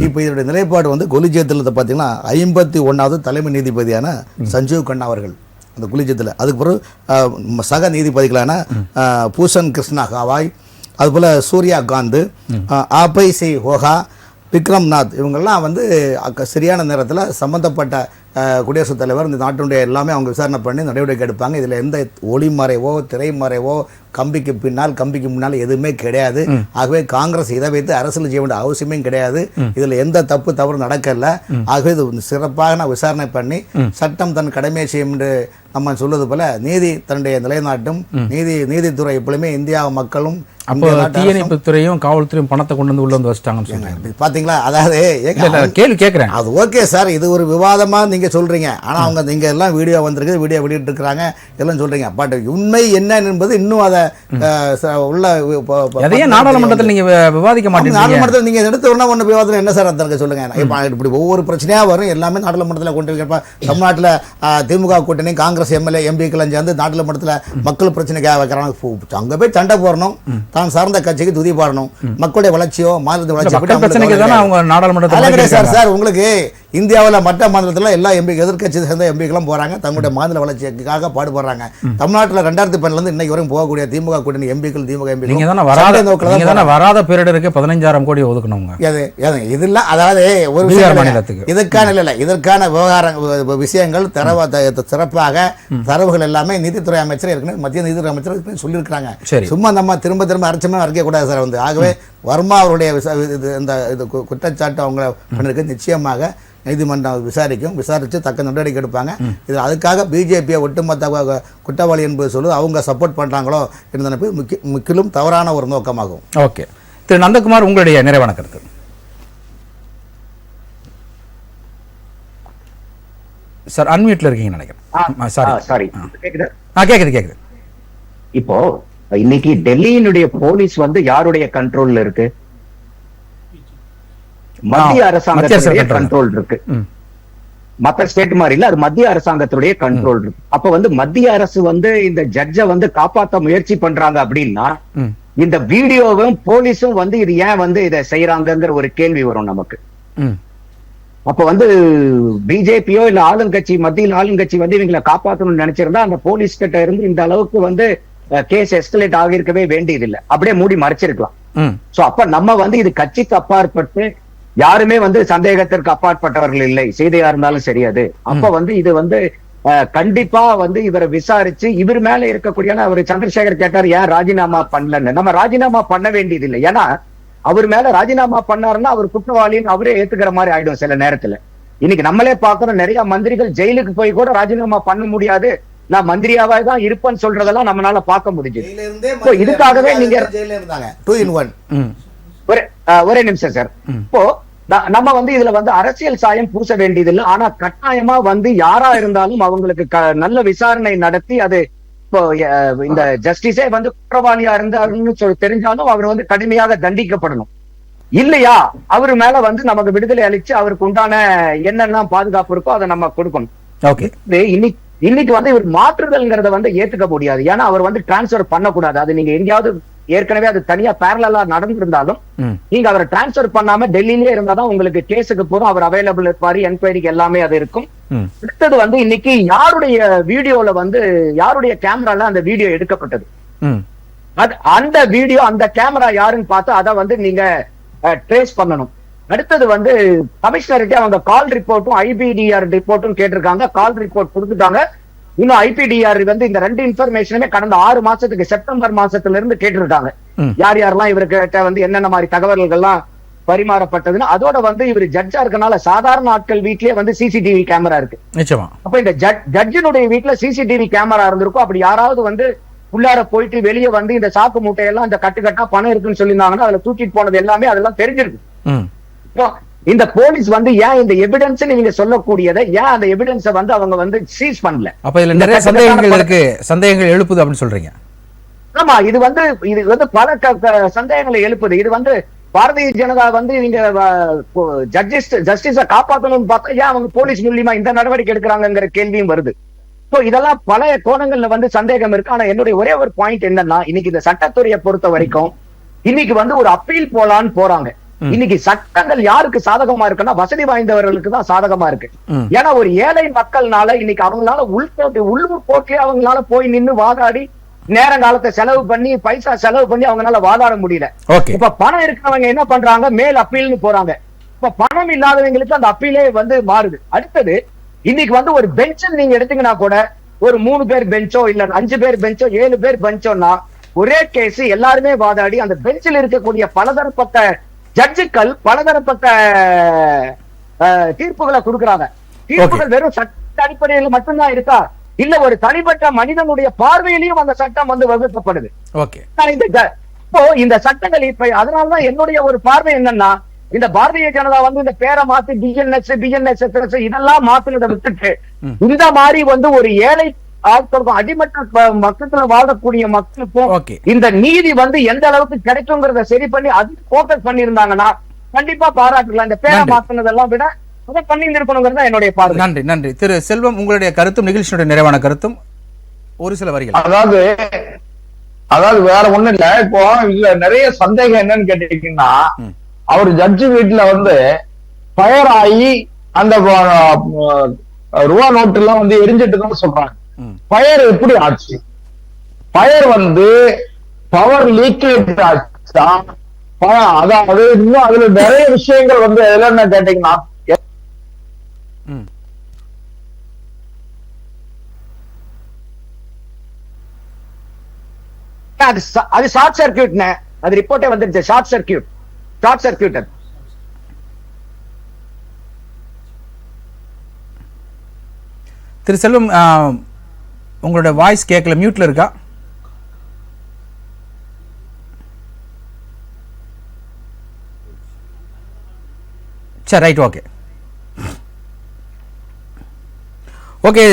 இப்போ இதனுடைய நிலைப்பாடு வந்து கொலிஜியத்தில் பார்த்தீங்கன்னா 51வது தலைமை நீதிபதியான சஞ்சீவ் கண்ணா அவர்கள் அந்த கொலிஜியத்தில், அதுக்கு பிறகு சக நீதிபதிகளான பூஷன் கிருஷ்ணா கவாய், அதுபோல் சூர்யா காந்த், ஆபை சி ஹோகா, விக்ரம்நாத், இவங்கெல்லாம் வந்து சரியான நேரத்தில் சம்பந்தப்பட்ட குடியரசுத் தலைவர் இந்த நாட்டினுடைய எல்லாமே அவங்க விசாரணை பண்ணி நடவடிக்கை எடுப்பாங்க. இதில் எந்த ஒளிமறைவோ திரைமறைவோ கம்பிக்கு பின்னால் கம்பிக்கு முன்னால் எதுவுமே கிடையாது. ஆகவே காங்கிரஸ் இதை வைத்து அரசியல் செய்ய வேண்டிய அவசியமே கிடையாது. இதில் எந்த தவறு நடக்கல. ஆகவே இது சிறப்பாக நான் விசாரணை பண்ணி சட்டம் தன் கடமையை செய்யும் என்று நம்ம சொல்வது போல நீதி தன்னுடைய நிலைநாட்டும். நீதித்துறை எப்பொழுதுமே இந்தியா மக்களும் தீயணைப்பு துறையும் காவல்துறையும் பணத்தை கொண்டு வந்து வச்சிட்டாங்கன்னு சொல்றாங்க. பாத்தீங்களா? அதாவது கேள்வி கேட்கிறேன், அது ஓகே சார், இது ஒரு விவாதமா நீங்க சொல்றீங்க. ஆனா அவங்க நீங்க எல்லாம் வீடியோ வந்திருக்கு, வீடியோ வெளியிட்டு இருக்காங்க, எல்லாம் சொல்றீங்க. பட் உண்மை என்ன என்பது இன்னும் அதை உள்ள நாடாளுமன்றத்தில் நீங்க விவாதிக்க மாட்டீங்க. நாடாளுமன்றத்தில் நீங்க எடுத்து ஒன்று விவாதத்தில் என்ன சார் அர்த்தம் சொல்லுங்க. இப்படி ஒவ்வொரு பிரச்சனையா வரும், எல்லாமே நாடாளுமன்றத்தில் கொண்டு இருக்கப்ப தமிழ்நாட்டில் திமுக கூட்டணி காங்கிரஸ் எம்எல்ஏ எம்பிக்கெல்லாம் சேர்ந்து நாடாளுமன்றத்தில் மக்கள் பிரச்சனைக்காக வைக்கிறாங்க. அங்க போய் சண்டை போடணும், தான் சார்ந்த கட்சிக்கு துதி பாடணும், மக்களுடைய வளர்ச்சியோ மாநிலத்தின் வளர்ச்சி சார். உங்களுக்கு இந்தியாவில் மற்ற மாநிலத்தில் எல்லா எதிர்கட்சி சேர்ந்த எம்பிக்கெல்லாம் போறாங்க, தங்களுடைய மாநில வளர்ச்சிக்காக பாடுபடுறாங்க. தமிழ்நாட்டில் 2012 இன்னைக்கு வரைக்கும் போகக்கூடிய திமுக கூட்டணி எம்பிக்கள் திமுக எம்பிக்கள் வராத பேரிடருக்கு 15,000 கோடி ஒதுக்கணும். இதெல்லாம் அதாவது ஒரு இதற்கான விவகார விஷயங்கள் சிறப்பாக தரவுகள் எல்லாமே நீதித்துறை அமைச்சர் ஏற்கனவே மத்திய நீதித்துறை அமைச்சர் சொல்லியிருக்கிறாங்க. சும்மா நம்ம திரும்ப அரைச்சமே அரைக்கக்கூடாது சார். வந்து ஆகவே வர்மா அவருடைய இந்த குற்றச்சாட்டு அவங்க பண்ணிருக்கு. நிச்சயமாக நீதிமன்றம் விசாரித்து தக்க நடவடிக்கை எடுப்பாங்க. இது அதுக்காக பிஜேபியை ஒட்டுமொத்த குற்றவாளி என்பது சொல்லி அவங்க சப்போர்ட் பண்றாங்களோ என்பது முற்றிலும் தவறான ஒரு நோக்கமாகும். ஓகே திரு நந்தகுமார், உங்களுடைய நிறைவான கருத்து. சார் அன்மியூட்ல இருக்கீங்கன்னு நினைக்கிறேன். சாரி, கேக்குதா? கேக்குது. இப்போ இன்னைக்கு டெல்லியினுடைய போலீஸ் வந்து யாருடைய கண்ட்ரோல்ல இருக்கு? மத்திய அரசாங்கத்துடைய கண்ட்ரோல் இருக்கு. மத்த ஸ்டேட் மாதிரி இல்ல, அது மத்திய அரசாங்கத்துடைய கண்ட்ரோல் இருக்கு. அப்ப வந்து மத்திய அரசு வந்து இந்த ஜட்ஜை வந்து காப்பாற்ற முயற்சி பண்றாங்க அப்படின்னா இந்த வீடியோவும் போலீஸும் வந்து இது ஏன் வந்து இதை செய்யறாங்கிற ஒரு கேள்வி வரும் நமக்கு. அப்ப வந்து பிஜேபியோ இல்ல ஆளுங்கட்சி, மத்தியில் ஆளுங்கட்சி வந்து இவங்களை காப்பாற்றணும்னு நினைச்சிருந்தா அந்த போலீஸ் கிட்ட இருந்து இந்த அளவுக்கு வந்து கேஸ் எஸ்கலேட் ஆகியிருக்கவே வேண்டியதில்லை, அப்படியே மூடி மறைச்சிருக்கலாம். சோ அப்ப நம்ம வந்து இது கட்சிக்கு அப்பாற்பட்டு யாருமே வந்து சந்தேகத்திற்கு அப்பாற்பட்டவர்கள் இல்லை, செய்தியா இருந்தாலும் சரியாது. அப்ப வந்து இது வந்து கண்டிப்பா வந்து இவரை விசாரிச்சு இவர் மேல இருக்கக்கூடிய, அவர் சந்திரசேகர் கேட்டார் ஏன் ராஜினாமா பண்ணலன்னு. நம்ம ராஜினாமா பண்ண வேண்டியது இல்லை, ஏன்னா அவர் மேல ராஜினாமா பண்ணாருன்னா அவர் குற்றவாளின்னு அவரே ஏத்துக்கிற மாதிரி ஆயிடும் சில நேரத்துல. இன்னைக்கு நம்மளே பாக்குறோம், நிறைய மந்திரிகள் ஜெயிலுக்கு போய் கூட ராஜினாமா பண்ண முடியாது, நான் மந்திரியாவே தான் இருப்பேன்னு சொல்றதெல்லாம் நம்மளால பார்க்க முடிஞ்சது. இதுக்காகவே நீங்க ஒரே நிமிஷம் சார், இப்போ நம்ம வந்து இதுல வந்து அரசியல் சாயம் பூச வேண்டியதில்லை. ஆனா கட்டாயமா வந்து யாரா இருந்தாலும் அவங்களுக்கு நல்ல விசாரணை நடத்தி, அது இப்போ இந்த ஜஸ்டிஸே வந்து குற்றவாளியா இருந்தாருன்னு தெரிஞ்சாலும் அவர் வந்து கடுமையாக தண்டிக்கப்படணும். இல்லையா அவரு மேல வந்து நமக்கு விடுதலை அளிச்சு அவருக்கு உண்டான என்னெல்லாம் பாதுகாப்பு இருக்கோ அதை நம்ம கொடுக்கணும். இன்னைக்கு வந்து இவர் மாற்றுதல்ங்கிறத வந்து ஏத்துக்க முடியாது, ஏன்னா அவர் வந்து டிரான்ஸ்பர் பண்ணக்கூடாது. அது நீங்க எங்கேயாவது ஏற்கனவே அது தனியா பேரலா நடந்திருந்தாலும் நீங்க அவரை டிரான்ஸ்பர் பண்ணாம டெல்லியிலே இருந்தாதான் உங்களுக்கு கேஸுக்கு போதும் அவர் அவைலபிள் இருப்பாரு, என்கொயரிக்கு எல்லாமே அது இருக்கும். அடுத்தது வந்து இன்னைக்கு யாருடைய வீடியோல வந்து யாருடைய கேமரால அந்த வீடியோ எடுக்கப்பட்டது, அந்த வீடியோ அந்த கேமரா யாருன்னு பார்த்து அதை வந்து நீங்க ட்ரேஸ் பண்ணணும். அடுத்தது வந்து கமிஷனர்கிட்ட அவங்க கால் ரிப்போர்ட்டும் ஐபிடிஆர் ரிப்போர்ட்டும் கேட்டிருக்காங்க, கால் ரிப்போர்ட் கொடுத்துட்டாங்க. இன்னும் ஐபிடிஆர் வந்து இந்த ரெண்டு இன்ஃபர்மேஷனுமே கடந்த 6 மாசத்துக்கு செப்டம்பர் மாசத்துல இருந்து கேட்டிருக்காங்க, யார் யாரெல்லாம் இவர்கிட்ட வந்து என்னென்ன மாதிரி தகவல்கள்லாம் பரிமாறப்பட்டதுன்னு. அதோட வந்து இவர் ஜட்ஜா இருக்கனால சாதாரண ஆட்கள் வீட்லயே வந்து சிசிடிவி கேமரா இருக்கு. அப்ப இந்த ஜட்ஜினுடைய வீட்டுல சிசிடிவி கேமரா இருந்திருக்கும். அப்படி யாராவது வந்து உள்ளார போயிட்டு வெளியே வந்து இந்த சாக்கு மூட்டையெல்லாம் இந்த கட்டுக்கட்டா பணம் இருக்குன்னு சொல்லியிருந்தாங்கன்னா அதுல தூக்கிட்டு போனது எல்லாமே அதெல்லாம் தெரிஞ்சிருக்கு. இந்த போலீஸ் வந்து ஏன் இந்த எவிடன்ஸ் நீங்க சொல்லக்கூடியதை ஏன் அந்த எவிடன்ஸை வந்து அவங்க வந்து சீஸ் பண்ணல? அப்ப இதுல நிறைய சந்தேகங்கள் எழுப்புது அப்படின்னு சொல்றீங்க. ஆமா, இது வந்து பல சந்தேகங்களை எழுப்புது. இது வந்து பாரதிய ஜனதா வந்து இங்க ஜஸ்டிஸ காப்பாற்றணும்னு பார்த்தா ஏன் அவங்க போலீஸ் மூலியமா இந்த நடவடிக்கை எடுக்கிறாங்கிற கேள்வியும் வருது. சோ இதெல்லாம் பல கோணங்கள்ல வந்து சந்தேகம் இருக்கு. ஆனா என்னுடைய ஒரே ஒரு பாயிண்ட் என்னன்னா, இன்னைக்கு இந்த சட்டத்துறையை பொறுத்த வரைக்கும் இன்னைக்கு வந்து ஒரு அப்பீல் போலான்னு போறாங்க. இன்னைக்கு சட்டங்கள் யாருக்கு சாதகமா இருக்குன்னா வசதி வாய்ந்தவர்களுக்கு தான் சாதகமா இருக்கு. ஏன்னா ஒரு ஏழை மக்கள்னால இன்னைக்கு அவங்களால உள்ளூர் கோர்ட்லயே அவங்களால போய் நின்று வாதாடி நேரங்காலத்தை செலவு பண்ணி பைசா செலவு பண்ணி அவங்களால வாதாட முடியல. இப்ப பணம் இருக்கிறவங்க என்ன பண்றாங்க, மேல் அப்பீல்னு போறாங்க. இப்ப பணம் இல்லாதவங்களுக்கு அந்த அப்பீலே வந்து மாறுது. அடுத்தது இன்னைக்கு வந்து ஒரு பெஞ்ச் நீங்க எடுத்தீங்கன்னா கூட ஒரு 3 பேர் பெஞ்சோ இல்ல 5 பேர் பெஞ்சோ 7 பேர் பெஞ்சோன்னா ஒரே கேஸ் எல்லாருமே வாதாடி அந்த பெஞ்சில் இருக்கக்கூடிய பலதரப்பட்ட ஜட்ஜுக்கள் பலதரப்பட்ட தீர்ப்புகளை கொடுக்கறாங்க. தீர்ப்புகள் வெறும் சட்ட அடிப்படையில் மட்டும்தான் இருக்கா, இல்ல ஒரு தனிப்பட்ட மனிதனுடைய பார்வையிலையும் அந்த சட்டம் வந்து வகுக்கப்படுது. இப்போ இந்த சட்டங்கள் இப்ப அதனாலதான் என்னுடைய ஒரு பார்வை என்னன்னா, இந்த பாரதிய ஜனதா வந்து இந்த பேரை மாத்தி பிஎன்எஸ் இதெல்லாம் மாத்துறதை விட்டுட்டு இந்த மாதிரி வந்து ஒரு ஏழை ஆட்களுக்கும் அடிமட்ட மக்கத்துல வாழக்கூடிய மக்களுக்கும் இந்த நீதி வந்து எந்த அளவுக்கு கிடைக்குங்கிறத சரி பண்ணி அது போக்கஸ் பண்ணியிருந்தாங்கன்னா கண்டிப்பா பாராட்டலாம். இந்த பேரை மாத்தினதெல்லாம் விட அதை பண்ணி இருக்கணுங்கிறது என்னுடைய பார்வை. நன்றி நன்றி. திரு செல்வம், உங்களுடைய கருத்தும் நிகழ்ச்சியுடைய நிறைவான கருத்தும் ஒரு சில வரிகள். அதாவது வேற ஒண்ணும் இல்ல. இப்போ இதுல நிறைய சந்தேகம் என்னன்னு கேட்டீங்கன்னா, அவர் ஜட்ஜு வீட்டுல வந்து ஃபயர் ஆகி அந்த ரூபா நோட்டு எல்லாம் வந்து எரிஞ்சிட்டு தான் சொல்றாங்க. ஃபயர் எப்படி ஆச்சு? ஃபயர் வந்து பவர் லீக்கேஜ் ஆச்சா? அதாவது இன்னும் அதுல நிறைய விஷயங்கள் வந்து எதுல என்ன கேட்டீங்கன்னா, அது ஷார்ட் சர்க்கியூட், அது ரிப்போர்ட்டே வந்துருச்சு. Short circuit. திரு செல்வம், உங்களோட வாய்ஸ் கேட்கல, மியூட்ல இருக்கா? சரி, ரைட், ஓகே. ஓகே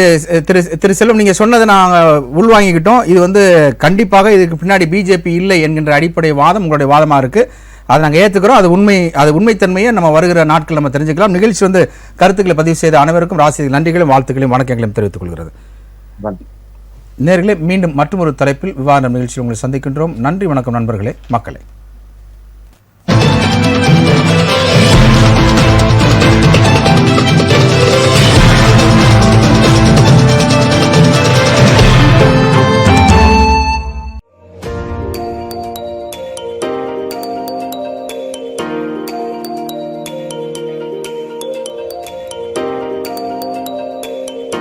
திரு செல்வம், நீங்கள் சொன்னதை நாங்கள் உள்வாங்கிக்கிட்டோம். இது வந்து கண்டிப்பாக இதுக்கு பின்னாடி பிஜேபி இல்லை என்கின்ற அடிப்படை வாதம் உங்களுடைய வாதமாக இருக்குது. அதை நாங்கள் ஏற்றுக்கிறோம். அது உண்மைத்தன்மையை நம்ம வருகிற நாட்கள் நம்ம தெரிஞ்சுக்கலாம். நிகழ்ச்சி வந்து கருத்துக்களை பதிவு செய்த அனைவருக்கும் ராசி நன்றிகளும் வாழ்த்துக்களையும் வணக்கங்களையும் தெரிவித்துக் கொள்கிறது. நேயர்களே, மீண்டும் மற்றொரு தலைப்பில் விவாத நிகழ்ச்சியில் உங்களை சந்திக்கின்றோம். நன்றி, வணக்கம் நண்பர்களே, மக்களே.